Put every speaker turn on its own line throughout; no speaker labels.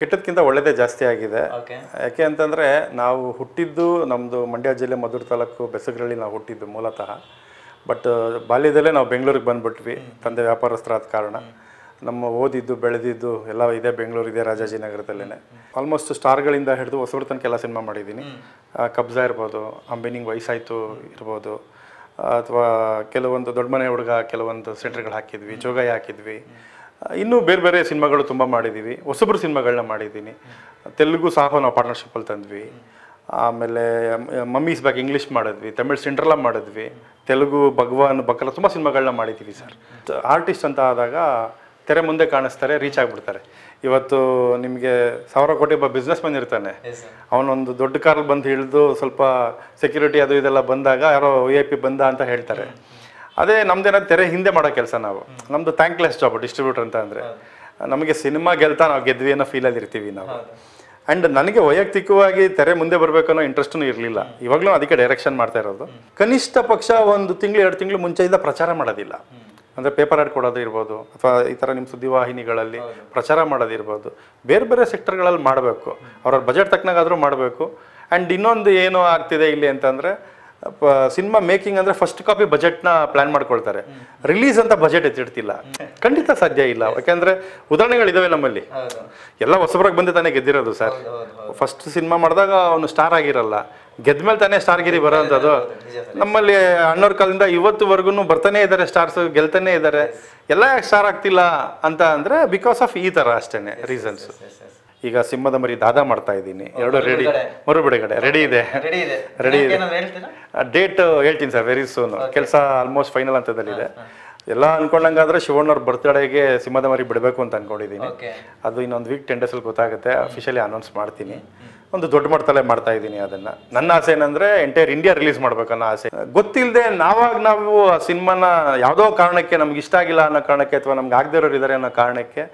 ಕೆಟ್ಟದಕ್ಕಿಂತ ಒಳ್ಳೆಯದೇ ಜಾಸ್ತಿ ಆಗಿದೆ.
ಓಕೆ.
ಯಾಕೆ ಅಂತಂದರೆ ನಾವು ಹುಟ್ಟಿದ್ದು ನಮ್ಮದು ಮಂಡ್ಯ ಜಿಲ್ಲೆ ಮದ್ದೂರು ತಾಲೂಕು ಬೆಸಗರಳ್ಳಿ ನಾವು ಹುಟ್ಟಿದ್ದು ಮೂಲತಃ. ಬಟ್ ಬಾಲ್ಯದಲ್ಲೇ ನಾವು ಬೆಂಗಳೂರಿಗೆ ಬಂದುಬಿಟ್ವಿ, ತಂದೆ ವ್ಯಾಪಾರಸ್ಥರಾದ ಕಾರಣ. ನಮ್ಮ ಓದಿದ್ದು ಬೆಳೆದಿದ್ದು ಎಲ್ಲ ಇದೆ ಬೆಂಗಳೂರು, ಇದೆ ರಾಜಾಜಿನಗರದಲ್ಲೇ. ಆಲ್ಮೋಸ್ಟ್ ಸ್ಟಾರ್ಗಳಿಂದ ಹಿಡಿದು ಹೊಸಬ್ರ ತನಕ ಎಲ್ಲ ಸಿನಿಮಾ ಮಾಡಿದ್ದೀನಿ. ಕಬ್ಜಾ ಇರ್ಬೋದು, ಅಂಬಿನಿಂಗ್ ವಯಸ್ಸಾಯಿತು ಇರ್ಬೋದು, ಅಥವಾ ಕೆಲವೊಂದು ದೊಡ್ಡ ಮನೆ ಹುಡುಗ ಕೆಲವೊಂದು ಸೆಂಟ್ರ್ಗಳು ಹಾಕಿದ್ವಿ, ಜೋಗಾಯಿ ಹಾಕಿದ್ವಿ. ಇನ್ನೂ ಬೇರೆ ಬೇರೆ ಸಿನಿಮಾಗಳು ತುಂಬ ಮಾಡಿದ್ದೀವಿ. ಹೊಸಬ್ರು ಸಿನಿಮಾಗಳನ್ನ ಮಾಡಿದ್ದೀನಿ. ತೆಲುಗು ಸಾಹೋ ನಾವು ಪಾರ್ಟ್ನರ್ಶಿಪ್ಪಲ್ಲಿ ತಂದ್ವಿ. ಆಮೇಲೆ ಮಮ್ಮೀಸ್ ಬ್ಯಾಕ್ ಇಂಗ್ಲೀಷ್ ಮಾಡಿದ್ವಿ, ತಮಿಳ್ ಸಿಂಡ್ರಲ್ಲ ಮಾಡಿದ್ವಿ, ತೆಲುಗು ಭಗವಾನ್ ಬಕಲ ತುಂಬ ಸಿನಿಮಾಗಳನ್ನ ಮಾಡಿದ್ದೀವಿ ಸರ್. ಆರ್ಟಿಸ್ಟ್ ಅಂತ ಆದಾಗ ತೆರೆ ಮುಂದೆ ಕಾಣಿಸ್ತಾರೆ, ರೀಚ್ ಆಗಿಬಿಡ್ತಾರೆ. ಇವತ್ತು ನಿಮಗೆ 1000 ಕೋಟಿ ಒಬ್ಬ ಬಿಸ್ನೆಸ್ ಮ್ಯಾನ್ ಇರ್ತಾನೆ, ಅವನೊಂದು ದೊಡ್ಡ ಕಾರಲ್ಲಿ ಬಂದು ಇಳಿದು ಸ್ವಲ್ಪ ಸೆಕ್ಯೂರಿಟಿ ಅದು ಇದೆಲ್ಲ ಬಂದಾಗ ಯಾರೋ VIP ಬಂದ ಅಂತ ಹೇಳ್ತಾರೆ. ಅದೇ ನಮ್ದೇನಾದ್ರು ತೆರೆ ಹಿಂದೆ ಮಾಡೋ ಕೆಲಸ. ನಮ್ಮದು ಥ್ಯಾಂಕ್ಲೆಸ್ ಜಾಬ್ ಡಿಸ್ಟ್ರಿಬ್ಯೂಟರ್ ಅಂತ ಅಂದರೆ. ನಮಗೆ ಸಿನಿಮಾ ಗೆಲ್ತಾ ನಾವು ಗೆದ್ವಿ ಅನ್ನೋ ಫೀಲಲ್ಲಿ ಇರ್ತೀವಿ ನಾವು. ಆ್ಯಂಡ್ ನನಗೆ ವೈಯಕ್ತಿಕವಾಗಿ ತೆರೆ ಮುಂದೆ ಬರಬೇಕು ಅನ್ನೋ ಇಂಟ್ರೆಸ್ಟೂ ಇರಲಿಲ್ಲ. ಇವಾಗಲೂ ಅದಕ್ಕೆ ಡೈರೆಕ್ಷನ್ ಮಾಡ್ತಾ ಇರೋದು. ಕನಿಷ್ಠ ಪಕ್ಷ 1 ತಿಂಗಳು 2 ತಿಂಗಳು ಮುಂಚೆಯಿಂದ ಪ್ರಚಾರ ಮಾಡೋದಿಲ್ಲ. ಅಂದರೆ ಪೇಪರ್ ಆ್ಯಡ್ ಕೊಡೋದು ಇರ್ಬೋದು, ಅಥವಾ ಈ ಥರ ನಿಮ್ಮ ಸುದ್ದಿವಾಹಿನಿಗಳಲ್ಲಿ ಪ್ರಚಾರ ಮಾಡೋದಿರ್ಬೋದು. ಬೇರೆ ಬೇರೆ ಸೆಕ್ಟರ್ಗಳಲ್ಲಿ ಮಾಡಬೇಕು, ಅವ್ರವ್ರ ಬಜೆಟ್ ತಕ್ಕನಾಗಾದರೂ ಮಾಡಬೇಕು. ಆ್ಯಂಡ್ ಇನ್ನೊಂದು ಏನು ಆಗ್ತಿದೆ ಇಲ್ಲಿ ಅಂತಂದರೆ, ಸಿನಿಮಾ ಮೇಕಿಂಗ್ ಅಂದರೆ ಫಸ್ಟ್ ಕಾಪಿ ಬಜೆಟ್ನ ಪ್ಲ್ಯಾನ್ ಮಾಡ್ಕೊಳ್ತಾರೆ, ರಿಲೀಸ್ ಅಂತ ಬಜೆಟ್ ಎತ್ತಿಡ್ತಿಲ್ಲ. ಖಂಡಿತ ಸಾಧ್ಯ ಇಲ್ಲ. ಯಾಕೆಂದರೆ ಉದಾಹರಣೆಗಳಿದ್ದಾವೆ ನಮ್ಮಲ್ಲಿ. ಎಲ್ಲ ಹೊಸಬ್ರಾಗಿ ಬಂದು ತಾನೇ ಗೆದ್ದಿರೋದು ಸರ್. ಫಸ್ಟ್ ಸಿನಿಮಾ ಮಾಡಿದಾಗ ಅವನು ಸ್ಟಾರ್ ಆಗಿರಲ್ಲ, ಗೆದ್ಮೇಲೆ ತಾನೇ ಸ್ಟಾರ್ಗಿರಿ ಬರೋವಂಥದ್ದು. ನಮ್ಮಲ್ಲಿ ಅಣ್ಣವ್ರ ಕಾಲದಿಂದ ಇವತ್ತುವರೆಗೂ ಬರ್ತಾನೆ ಇದ್ದಾರೆ ಸ್ಟಾರ್ಸ್, ಗೆಲ್ತಾನೆ ಇದ್ದಾರೆ. ಎಲ್ಲ ಯಾಕೆ ಸ್ಟಾರ್ ಆಗ್ತಿಲ್ಲ ಅಂತ ಅಂದರೆ ಬಿಕಾಸ್ ಆಫ್ ಈ ಥರ ಅಷ್ಟೇ ರೀಸನ್ಸ್. ಈಗ ಸಿಂಹದ ಮರಿ ದಾದಾ ಮಾಡ್ತಾ ಇದ್ದೀನಿ, 2 ರೆಡಿ, ಮರುಬಿಡುಗಡೆ ರೆಡಿ ಇದೆ. ಡೇಟ್ ಹೇಳ್ತೀನಿ ಸರ್, ವೆರಿ ಸೂನ್. ಕೆಲಸ ಆಲ್ಮೋಸ್ಟ್ ಫೈನಲ್ ಹಂತದಲ್ಲಿದೆ. ಎಲ್ಲ ಅನ್ಕೊಂಡಂಗಾದ್ರೆ ಶಿವಣ್ಣವ್ರ ಬರ್ತ್ಡೇಗೆ ಸಿಂಹದ ಮರಿ ಬಿಡಬೇಕು ಅಂತ ಅನ್ಕೊಂಡಿದ್ದೀನಿ. ಅದು ಇನ್ನೊಂದು ವೀಕ್ 10 ಡೇಸಲ್ಲಿ ಗೊತ್ತಾಗುತ್ತೆ, ಅಫಿಷಿಯಲಿ ಅನೌನ್ಸ್ ಮಾಡ್ತೀನಿ. ಒಂದು ದೊಡ್ಡ ಮಟ್ಟದಲ್ಲೇ ಮಾಡ್ತಾ ಇದ್ದೀನಿ ಅದನ್ನು. ನನ್ನ ಆಸೆ ಏನಂದರೆ ಎಂಟೈರ್ ಇಂಡಿಯಾ ರಿಲೀಸ್ ಮಾಡ್ಬೇಕನ್ನೋ ಆಸೆ. ಗೊತ್ತಿಲ್ಲದೆ ನಾವು ಆ ಸಿನಿಮಾನ ಯಾವುದೋ ಕಾರಣಕ್ಕೆ ನಮ್ಗೆ ಇಷ್ಟ ಆಗಿಲ್ಲ ಅನ್ನೋ ಕಾರಣಕ್ಕೆ, ಅಥವಾ ನಮ್ಗೆ ಆಗದೇ ಇರೋರು ಇದ್ದಾರೆ ಅನ್ನೋ ಕಾರಣಕ್ಕೆ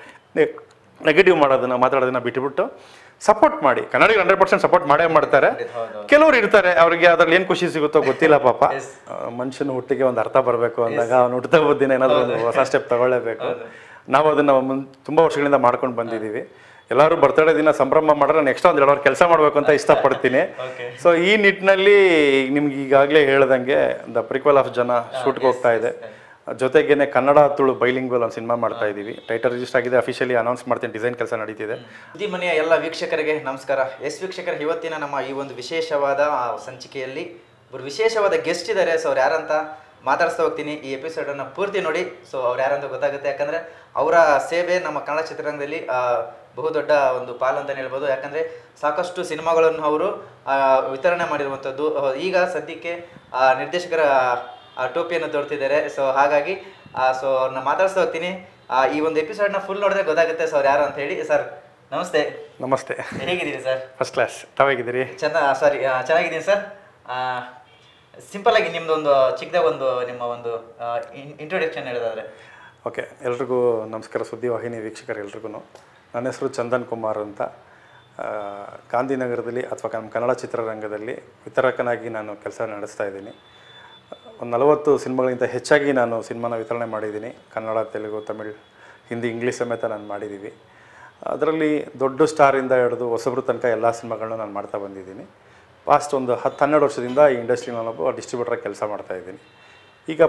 ನೆಗೆಟಿವ್ ಮಾಡೋದನ್ನ ಮಾತಾಡೋದನ್ನ ಬಿಟ್ಟುಬಿಟ್ಟು ಸಪೋರ್ಟ್ ಮಾಡಿ. ಕನ್ನಡಿಗರು 100% ಸಪೋರ್ಟ್ ಮಾಡೇ ಮಾಡ್ತಾರೆ. ಕೆಲವರು ಇರ್ತಾರೆ, ಅವ್ರಿಗೆ ಅದ್ರಲ್ಲಿ ಏನು ಖುಷಿ ಸಿಗುತ್ತೋ ಗೊತ್ತಿಲ್ಲ ಪಾಪ. ಮನುಷ್ಯನ ಹುಟ್ಟಿಗೆ ಒಂದು ಅರ್ಥ ಬರಬೇಕು ಅಂದಾಗ ಅವ್ನು ಹುಟ್ಟದ ಬುದ್ಧಿನ ಏನಾದರೂ ಒಂದು ಹೊಸ ಸ್ಟೆಪ್ ತಗೊಳ್ಳೇಬೇಕು. ನಾವು ಅದನ್ನು ತುಂಬ ವರ್ಷಗಳಿಂದ ಮಾಡ್ಕೊಂಡು ಬಂದಿದ್ದೀವಿ. ಎಲ್ಲರೂ ಬರ್ತಡೇ ದಿನ ಸಂಭ್ರಮ ಮಾಡಿದ್ರೆ ನಾನು ಎಕ್ಸ್ಟ್ರಾ 1-2 ಅವರ್ ಕೆಲಸ ಮಾಡಬೇಕು ಅಂತ ಇಷ್ಟಪಡ್ತೀನಿ. ಸೊ ಈ ನಿಟ್ಟಿನಲ್ಲಿ ನಿಮ್ಗೆ ಈಗಾಗಲೇ ಹೇಳ್ದಂಗೆ ದ ಪ್ರಿಕ್ವೆಲ್ ಆಫ್ ಜನ ಶೂಟ್ಗೆ ಹೋಗ್ತಾ ಇದೆ. ಜೊತೆಗೇನೆ ಕನ್ನಡ ತುಳು ಬೈಲಿಂಗ್ವಲ್ ಒಂದು ಸಿನಿಮಾ ಮಾಡ್ತಾ ಇದ್ದೀವಿ. ಟೈಟಲ್ ರಿಜಿಸ್ಟರ್ ಆಗಿದೆ, ಅಫಿಷಿಯಲಿ ಅನೌನ್ಸ್ ಮಾಡ್ತೀನಿ. ಡಿಸೈನ್ ಕೆಲಸ ನಡೀತಿದೆ.
ಸುದ್ದಿ ಮನೆಯ ಎಲ್ಲ ವೀಕ್ಷಕರಿಗೆ ನಮಸ್ಕಾರ. ವೀಕ್ಷಕರ, ಇವತ್ತಿನ ನಮ್ಮ ಈ ಒಂದು ವಿಶೇಷವಾದ ಸಂಚಿಕೆಯಲ್ಲಿ ಒಬ್ಬರು ವಿಶೇಷವಾದ ಗೆಸ್ಟ್ ಇದ್ದಾರೆ. ಸೊ ಅವ್ರು ಯಾರಂತ ಮಾತಾಡಿಸ್ತಾ ಹೋಗ್ತೀನಿ. ಈ ಎಪಿಸೋಡನ್ನು ಪೂರ್ತಿ ನೋಡಿ, ಸೊ ಅವ್ರು ಯಾರಂತ ಗೊತ್ತಾಗುತ್ತೆ. ಯಾಕಂದರೆ ಅವರ ಸೇವೆ ನಮ್ಮ ಕನ್ನಡ ಚಿತ್ರರಂಗದಲ್ಲಿ ಬಹುದೊಡ್ಡ ಒಂದು ಪಾಲು ಅಂತಲೇ ಹೇಳ್ಬೋದು. ಯಾಕಂದರೆ ಸಾಕಷ್ಟು ಸಿನಿಮಾಗಳನ್ನು ಅವರು ವಿತರಣೆ ಮಾಡಿರುವಂಥದ್ದು. ಈಗ ಸದ್ಯಕ್ಕೆ ನಿರ್ದೇಶಕರ ಟೋಪಿಯನ್ನು ತೋರ್ತಿದ್ದಾರೆ. ಸೊ ಹಾಗಾಗಿ ಸೊ ಅವ್ರನ್ನ ಮಾತಾಡ್ಸ್ತಾ ಹೋಗ್ತೀನಿ. ಈ ಒಂದು ಎಪಿಸೋಡ್ನ ಫುಲ್ ನೋಡಿದ್ರೆ ಗೊತ್ತಾಗುತ್ತೆ ಸೊ ಅವ್ರು ಯಾರು ಅಂತ ಹೇಳಿ. ಸರ್ ನಮಸ್ತೆ.
ನಮಸ್ತೆ,
ಹೇಗಿದ್ದೀರಿ ಸರ್?
First class. ತಾವಾಗಿದ್ದೀರಿ?
ಚೆನ್ನಾಗಿದ್ದೀನಿ ಸರ್. ಸಿಂಪಲ್ ಆಗಿ ನಿಮ್ದೊಂದು ಚಿಕ್ಕದಾಗ ಒಂದು ನಿಮ್ಮ ಒಂದು ಇಂಟ್ರೊಡಕ್ಷನ್ ಹೇಳಿದಾದ್ರೆ.
ಓಕೆ, ಎಲ್ರಿಗೂ ನಮಸ್ಕಾರ. ಸುದ್ದಿವಾಹಿನಿ ವೀಕ್ಷಕರು ಎಲ್ರಿಗೂ ನನ್ನ ಹೆಸರು ಚಂದನ್ ಕುಮಾರ್ ಅಂತ. ಗಾಂಧಿನಗರದಲ್ಲಿ ಅಥವಾ ನಮ್ಮ ಕನ್ನಡ ಚಿತ್ರರಂಗದಲ್ಲಿ ವಿತರಕನಾಗಿ ನಾನು ಕೆಲಸ ನಡೆಸ್ತಾ ಇದ್ದೀನಿ. ಒಂದು 40 ಸಿನಿಮಾಗಳಿಗಿಂತ ಹೆಚ್ಚಾಗಿ ನಾನು ಸಿನಿಮಾನ ವಿತರಣೆ ಮಾಡಿದ್ದೀನಿ. ಕನ್ನಡ, ತೆಲುಗು, ತಮಿಳ್, ಹಿಂದಿ, ಇಂಗ್ಲೀಷ್ ಸಮೇತ ನಾನು ಮಾಡಿದ್ದೀವಿ. ಅದರಲ್ಲಿ ದೊಡ್ಡ ಸ್ಟಾರಿಂದ ಹಿಡಿದು ಹೊಸಬ್ರ ತನಕ ಎಲ್ಲ ಸಿನಿಮಾಗಳನ್ನೂ ನಾನು ಮಾಡ್ತಾ ಬಂದಿದ್ದೀನಿ. ಪಾಸ್ಟ್ ಒಂದು 10-12 ವರ್ಷದಿಂದ ಈ ಇಂಡಸ್ಟ್ರಿ ನಾನೊಬ್ಬ ಡಿಸ್ಟ್ರಿಬ್ಯೂಟ್ರಾಗಿ ಕೆಲಸ ಮಾಡ್ತಾಯಿದ್ದೀನಿ. ಈಗ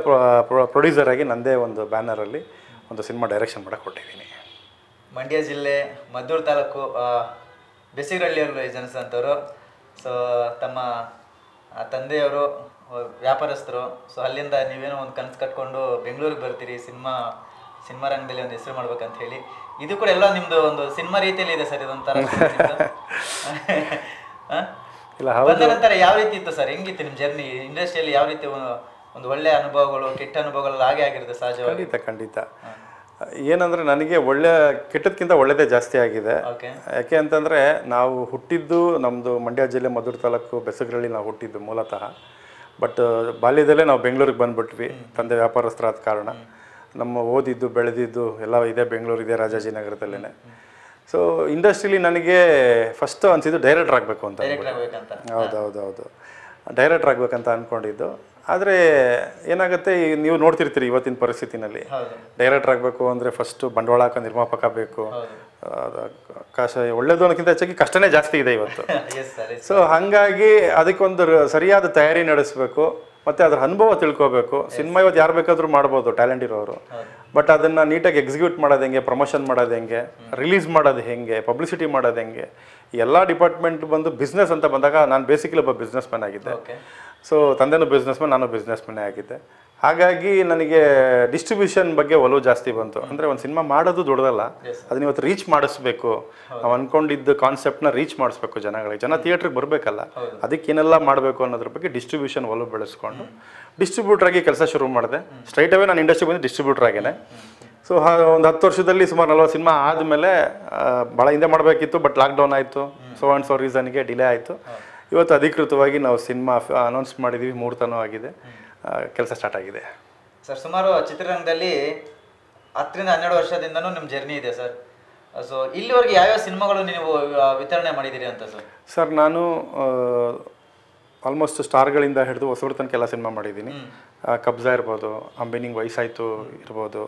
ಪ್ರೊಡ್ಯೂಸರಾಗಿ ನನ್ನದೇ ಒಂದು ಬ್ಯಾನರಲ್ಲಿ ಒಂದು ಸಿನಿಮಾ ಡೈರೆಕ್ಷನ್ ಮಾಡೋಕ್ಕೆ ಕೊಟ್ಟಿದ್ದೀನಿ.
ಮಂಡ್ಯ ಜಿಲ್ಲೆ ಮದ್ದೂರು ತಾಲೂಕು ಬೆಸಿಗರಳ್ಳಿಯಲ್ಲಿ ಜನಿಸಿದಂಥವ್ರು. ಸೊ ತಮ್ಮ ತಂದೆಯವರು ವ್ಯಾಪಾರಸ್ಥರು. ಸೊ ಅಲ್ಲಿಂದ ನೀವೇನೋ ಒಂದು ಕನಸು ಕಟ್ಕೊಂಡು ಬೆಂಗಳೂರಿಗೆ ಬರ್ತೀರಿ, ಸಿನಿಮಾ ರಂಗದಲ್ಲಿ ಒಂದು ಹೆಸರು ಮಾಡ್ಬೇಕಂತ ಹೇಳಿ. ಇದು ಕೂಡ ಎಲ್ಲ ನಿಮ್ಮದು ಒಂದು ಸಿನಿಮಾ ರೀತಿಯಲ್ಲಿ ಇದೆ ಸರ್ ಇದೊಂಥರ. ಬಂದ ನಂತರ ಯಾವ ರೀತಿ ಇತ್ತು ಸರ್? ಹೆಂಗಿತ್ತು ನಿಮ್ಮ ಜರ್ನಿ ಇಂಡಸ್ಟ್ರಿಯಲ್ಲಿ? ಯಾವ ರೀತಿ ಒಂದು ಒಳ್ಳೆ ಅನುಭವಗಳು, ಕೆಟ್ಟ ಅನುಭವಗಳು ಹಾಗೆ ಆಗಿರುತ್ತೆ ಸಹಜವಾಗಿ?
ಖಂಡಿತ. ಏನಂದರೆ ನನಗೆ ಕೆಟ್ಟದಕ್ಕಿಂತ ಒಳ್ಳೆಯದೇ ಜಾಸ್ತಿ ಆಗಿದೆ. ಯಾಕೆ ಅಂತಂದರೆ ನಾವು ಹುಟ್ಟಿದ್ದು ನಮ್ಮದು ಮಂಡ್ಯ ಜಿಲ್ಲೆ ಮದ್ದೂರು ತಾಲೂಕು ಬೆಸಗರಳ್ಳಿ ನಾವು ಹುಟ್ಟಿದ್ದು ಮೂಲತಃ. ಬಟ್ ಬಾಲ್ಯದಲ್ಲೇ ನಾವು ಬೆಂಗಳೂರಿಗೆ ಬಂದುಬಿಟ್ವಿ, ತಂದೆ ವ್ಯಾಪಾರಸ್ಥರಾದ ಕಾರಣ. ನಮ್ಮ ಓದಿದ್ದು ಬೆಳೆದಿದ್ದು ಎಲ್ಲ ಇದೆ ಬೆಂಗಳೂರು, ಇದೆ ರಾಜಾಜಿನಗರದಲ್ಲೇ. ಸೊ ಇಂಡಸ್ಟ್ರಿಲಿ ನನಗೆ ಫಸ್ಟ್ ಅನಿಸಿದ್ದು ಡೈರೆಕ್ಟರ್ ಆಗಬೇಕು ಅಂತ. ಹೌದು, ಡೈರೆಕ್ಟರ್ ಆಗಬೇಕಂತ ಅಂದ್ಕೊಂಡಿದ್ದು. ಆದರೆ ಏನಾಗುತ್ತೆ ನೀವು ನೋಡ್ತಿರ್ತೀರಿ ಇವತ್ತಿನ ಪರಿಸ್ಥಿತಿನಲ್ಲಿ ಡೈರೆಕ್ಟರ್ ಆಗಬೇಕು ಅಂದರೆ ಫಸ್ಟು ಬಂಡವಾಳ ಹಾಕೋ ನಿರ್ಮಾಪಕ ಬೇಕು, ಒಳ್ಳೇದು ಅನ್ನೋಕ್ಕಿಂತ ಹೆಚ್ಚಾಗಿ ಕಷ್ಟನೇ ಜಾಸ್ತಿ ಇದೆ ಇವತ್ತು. ಸೊ ಹಾಗಾಗಿ ಅದಕ್ಕೊಂದು ಸರಿಯಾದ ತಯಾರಿ ನಡೆಸಬೇಕು, ಮತ್ತು ಅದ್ರ ಅನುಭವ ತಿಳ್ಕೋಬೇಕು. ಸಿನಿಮಾ ಇವತ್ತು ಯಾರು ಬೇಕಾದರೂ ಮಾಡ್ಬೋದು ಟ್ಯಾಲೆಂಟ್ ಇರೋರು, ಬಟ್ ಅದನ್ನು ನೀಟಾಗಿ ಎಕ್ಸಿಕ್ಯೂಟ್ ಮಾಡೋದು ಹೆಂಗೆ, ಪ್ರಮೋಷನ್ ಮಾಡೋದು ಹೆಂಗೆ, ರಿಲೀಸ್ ಮಾಡೋದು ಹೆಂಗೆ, ಪಬ್ಲಿಸಿಟಿ ಮಾಡೋದು ಹೆಂಗೆ, ಎಲ್ಲ ಡಿಪಾರ್ಟ್ಮೆಂಟ್ ಬಂದು ಬಿಸ್ನೆಸ್ ಅಂತ ಬಂದಾಗ ನಾನು ಬೇಸಿಕಲಿ ಒಬ್ಬ ಬಿಸ್ನೆಸ್ ಮ್ಯಾನ್ ಆಗಿದ್ದೆ. ಸೊ ತಂದೆನೂ ಬಿಸ್ನೆಸ್ ಮ್ಯಾನ್, ನಾನು ಬಿಸ್ನೆಸ್ ಮ್ಯಾನೇ ಆಗಿದ್ದೆ. ಹಾಗಾಗಿ ನನಗೆ ಡಿಸ್ಟ್ರಿಬ್ಯೂಷನ್ ಬಗ್ಗೆ ಒಲವು ಜಾಸ್ತಿ ಬಂತು. ಅಂದರೆ ಒಂದು ಸಿನಿಮಾ ಮಾಡೋದು ದೊಡ್ಡದಲ್ಲ, ಅದನ್ನ ಇವತ್ತು ರೀಚ್ ಮಾಡಿಸ್ಬೇಕು, ನಾವು ಅಂದ್ಕೊಂಡಿದ್ದ ಕಾನ್ಸೆಪ್ಟ್ನ ರೀಚ್ ಮಾಡಿಸ್ಬೇಕು ಜನಗಳಿಗೆ. ಜನ ಥಿಯೇಟ್ರಿಗೆ ಬರಬೇಕಲ್ಲ, ಅದಕ್ಕೆ ಏನೆಲ್ಲ ಮಾಡಬೇಕು ಅನ್ನೋದ್ರ ಬಗ್ಗೆ ಡಿಸ್ಟ್ರಿಬ್ಯೂಷನ್ ಒಲವು ಬೆಳೆಸ್ಕೊಂಡು ಡಿಸ್ಟ್ರಿಬ್ಯೂಟರ್ ಆಗಿ ಕೆಲಸ ಶುರು ಮಾಡಿದೆ. ಸ್ಟ್ರೈಟ್ ಅವೇ ನಾನು ಇಂಡಸ್ಟ್ರಿ ಬಂದು ಡಿಸ್ಟ್ರಿಬ್ಯೂಟರ್ ಆಗೇನೆ. ಸೊ ಒಂದು 10 ವರ್ಷದಲ್ಲಿ ಸುಮಾರು 40 ಸಿನಿಮಾ ಆದಮೇಲೆ ಭಾಳ ಹಿಂದೆ ಮಾಡಬೇಕಿತ್ತು, ಬಟ್ ಲಾಕ್ಡೌನ್ ಆಯಿತು, ಸೊ ಆ್ಯಂಡ್ ಸೊ ರೀಸನ್ಗೆ ಡಿಲೇ ಆಯಿತು. ಇವತ್ತು ಅಧಿಕೃತವಾಗಿ ನಾವು ಸಿನಿಮಾ ಅನೌನ್ಸ್ ಮಾಡಿದ್ದೀವಿ, ಮುಹೂರ್ತನೂ ಆಗಿದೆ, ಕೆಲಸ ಸ್ಟಾರ್ಟ್ ಆಗಿದೆ.
ಸರ್ ಸುಮಾರು ಚಿತ್ರರಂಗದಲ್ಲಿ 10ರಿಂದ 12 ವರ್ಷದಿಂದನೂ ನಿಮ್ಮ ಜರ್ನಿ ಇದೆ ಸರ್. ಸೊ ಇಲ್ಲಿವರೆಗೆ ಯಾವ್ಯಾವ ಸಿನಿಮಾಗಳು ನೀವು ವಿತರಣೆ ಮಾಡಿದ್ದೀರಿ ಅಂತ ಸರ್?
ಸರ್ ನಾನು ಆಲ್ಮೋಸ್ಟ್ ಸ್ಟಾರ್ಗಳಿಂದ ಹಿಡಿದು ಹೊಸಬ್ರ ತನಕ ಎಲ್ಲ ಸಿನಿಮಾ ಮಾಡಿದ್ದೀನಿ. ಕಬ್ಜಾ ಇರ್ಬೋದು, ಅಂಬಿನಿಂಗ್ ವಯಸ್ಸಾಯಿತು ಇರ್ಬೋದು,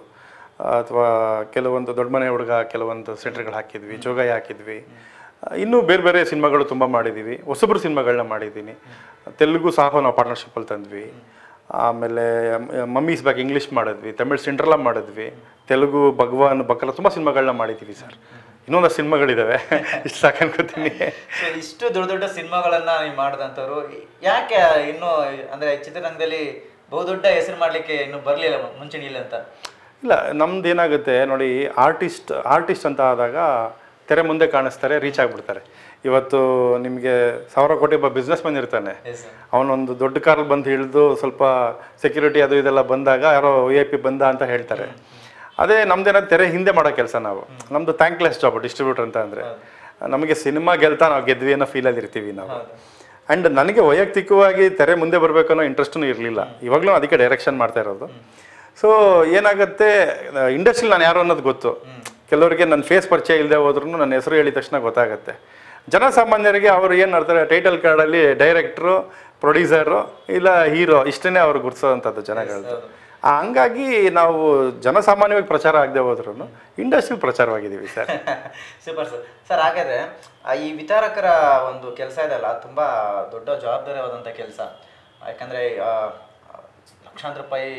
ಅಥವಾ ಕೆಲವೊಂದು ದೊಡ್ಡ ಮನೆ ಹುಡುಗ ಕೆಲವೊಂದು ಸೆಂಟ್ರ್ಗಳು ಹಾಕಿದ್ವಿ, ಜೋಗಾಯಿ ಹಾಕಿದ್ವಿ. ಇನ್ನೂ ಬೇರೆ ಬೇರೆ ಸಿನಿಮಾಗಳು ತುಂಬ ಮಾಡಿದ್ದೀವಿ. ಹೊಸಬ್ರು ಸಿನಿಮಾಗಳನ್ನ ಮಾಡಿದ್ದೀನಿ. ತೆಲುಗು ಸಾಹೋ ನಾವು ಪಾರ್ಟ್ನರ್ಶಿಪ್ಪಲ್ಲಿ ತಂದ್ವಿ. ಆಮೇಲೆ ಮಮ್ಮೀಸ್ ಬ್ಯಾಕ್ ಇಂಗ್ಲೀಷ್ ಮಾಡಿದ್ವಿ, ತಮಿಳ್ ಸಿಂಡ್ರಲ್ಲ ಮಾಡಿದ್ವಿ, ತೆಲುಗು ಭಗವಾನ್ ಬಕಲ ತುಂಬ ಸಿನಿಮಾಗಳನ್ನ ಮಾಡಿದ್ದೀವಿ ಸರ್. ಇನ್ನೊಂದು ಸಿನಿಮಾಗಳಿದ್ದಾವೆ, ಇಷ್ಟು ಸಾಕು ಅನ್ಕೋತೀನಿ.
ಇಷ್ಟು ದೊಡ್ಡ ದೊಡ್ಡ ಸಿನಿಮಾಗಳನ್ನ ನೀವು ಮಾಡಿದಂಥವ್ರು ಯಾಕೆ ಇನ್ನೂ ಅಂದರೆ ಚಿತ್ರರಂಗದಲ್ಲಿ ಬಹುದೊಡ್ಡ ಹೆಸರು ಮಾಡಲಿಕ್ಕೆ ಇನ್ನೂ ಬರಲಿಲ್ಲ, ಮುಂಚೂಣಿಲ್ಲ ಅಂತ?
ಇಲ್ಲ, ನಮ್ದು ಏನಾಗುತ್ತೆ ನೋಡಿ, ಆರ್ಟಿಸ್ಟ್ ಅಂತ ಆದಾಗ ತೆರೆ ಮುಂದೆ ಕಾಣಿಸ್ತಾರೆ, ರೀಚ್ ಆಗಿಬಿಡ್ತಾರೆ. ಇವತ್ತು ನಿಮಗೆ 1000 ಕೋಟಿ ಒಬ್ಬ ಬಿಸ್ನೆಸ್ ಮ್ಯಾನ್ ಇರ್ತಾನೆ, ಅವನೊಂದು ದೊಡ್ಡ ಕಾರಲ್ಲಿ ಬಂದು ಹಿಡಿದು ಸ್ವಲ್ಪ ಸೆಕ್ಯೂರಿಟಿ ಅದು ಇದೆಲ್ಲ ಬಂದಾಗ ಯಾರೋ VIP ಬಂದ ಅಂತ ಹೇಳ್ತಾರೆ. ಅದೇ ನಮ್ದೇನಾದ್ರು ತೆರೆ ಹಿಂದೆ ಮಾಡೋ ಕೆಲಸ ನಾವು, ನಮ್ಮದು ಥ್ಯಾಂಕ್ಲೆಸ್ ಜಾಬ್ ಡಿಸ್ಟ್ರಿಬ್ಯೂಟರ್ ಅಂತ. ಅಂದರೆ ನಮಗೆ ಸಿನಿಮಾ ಗೆಲ್ತಾ ನಾವು ಗೆದ್ವಿ ಅನ್ನೋ ಫೀಲಲ್ಲಿ ಇರ್ತೀವಿ ನಾವು. ಆ್ಯಂಡ್ ನನಗೆ ವೈಯಕ್ತಿಕವಾಗಿ ತೆರೆ ಮುಂದೆ ಬರಬೇಕು ಅನ್ನೋ ಇಂಟ್ರೆಸ್ಟೂ ಇರಲಿಲ್ಲ, ಇವಾಗಲೂ ಅದಕ್ಕೆ ಡೈರೆಕ್ಷನ್ ಮಾಡ್ತಾ ಇರೋದು. ಸೊ ಏನಾಗುತ್ತೆ, ಇಂಡಸ್ಟ್ರಿಲಿ ನಾನು ಯಾರು ಅನ್ನೋದು ಗೊತ್ತು. ಕೆಲವರಿಗೆ ನನ್ನ ಫೇಸ್ ಪರಿಚಯ ಇಲ್ಲದೆ ಹೋದ್ರೂ ನನ್ನ ಹೆಸರು ಹೇಳಿದ ತಕ್ಷಣ ಗೊತ್ತಾಗುತ್ತೆ. ಜನಸಾಮಾನ್ಯರಿಗೆ ಅವರು ಏನು ಮಾಡ್ತಾರೆ, ಟೈಟಲ್ ಕಾರ್ಡಲ್ಲಿ ಡೈರೆಕ್ಟ್ರು, ಪ್ರೊಡ್ಯೂಸರು ಇಲ್ಲ ಹೀರೋ ಇಷ್ಟೇ ಅವ್ರು ಗುರ್ಸೋವಂಥದ್ದು ಜನಗಳದ್ದು. ಹಂಗಾಗಿ ನಾವು ಜನಸಾಮಾನ್ಯವಾಗಿ ಪ್ರಚಾರ ಆಗದೆ ಹೋದ್ರೂ ಇಂಡಸ್ಟ್ರಿ ಪ್ರಚಾರವಾಗಿದ್ದೀವಿ ಸರ್.
Super sir. ಸರ್ ಹಾಗಾದರೆ ಈ ವಿತರಕರ ಒಂದು ಕೆಲಸ ಇದೆಲ್ಲ ತುಂಬ ದೊಡ್ಡ ಜವಾಬ್ದಾರಿಯಾದಂಥ ಕೆಲಸ. ಯಾಕಂದರೆ ಲಕ್ಷಾಂತರ ರೂಪಾಯಿ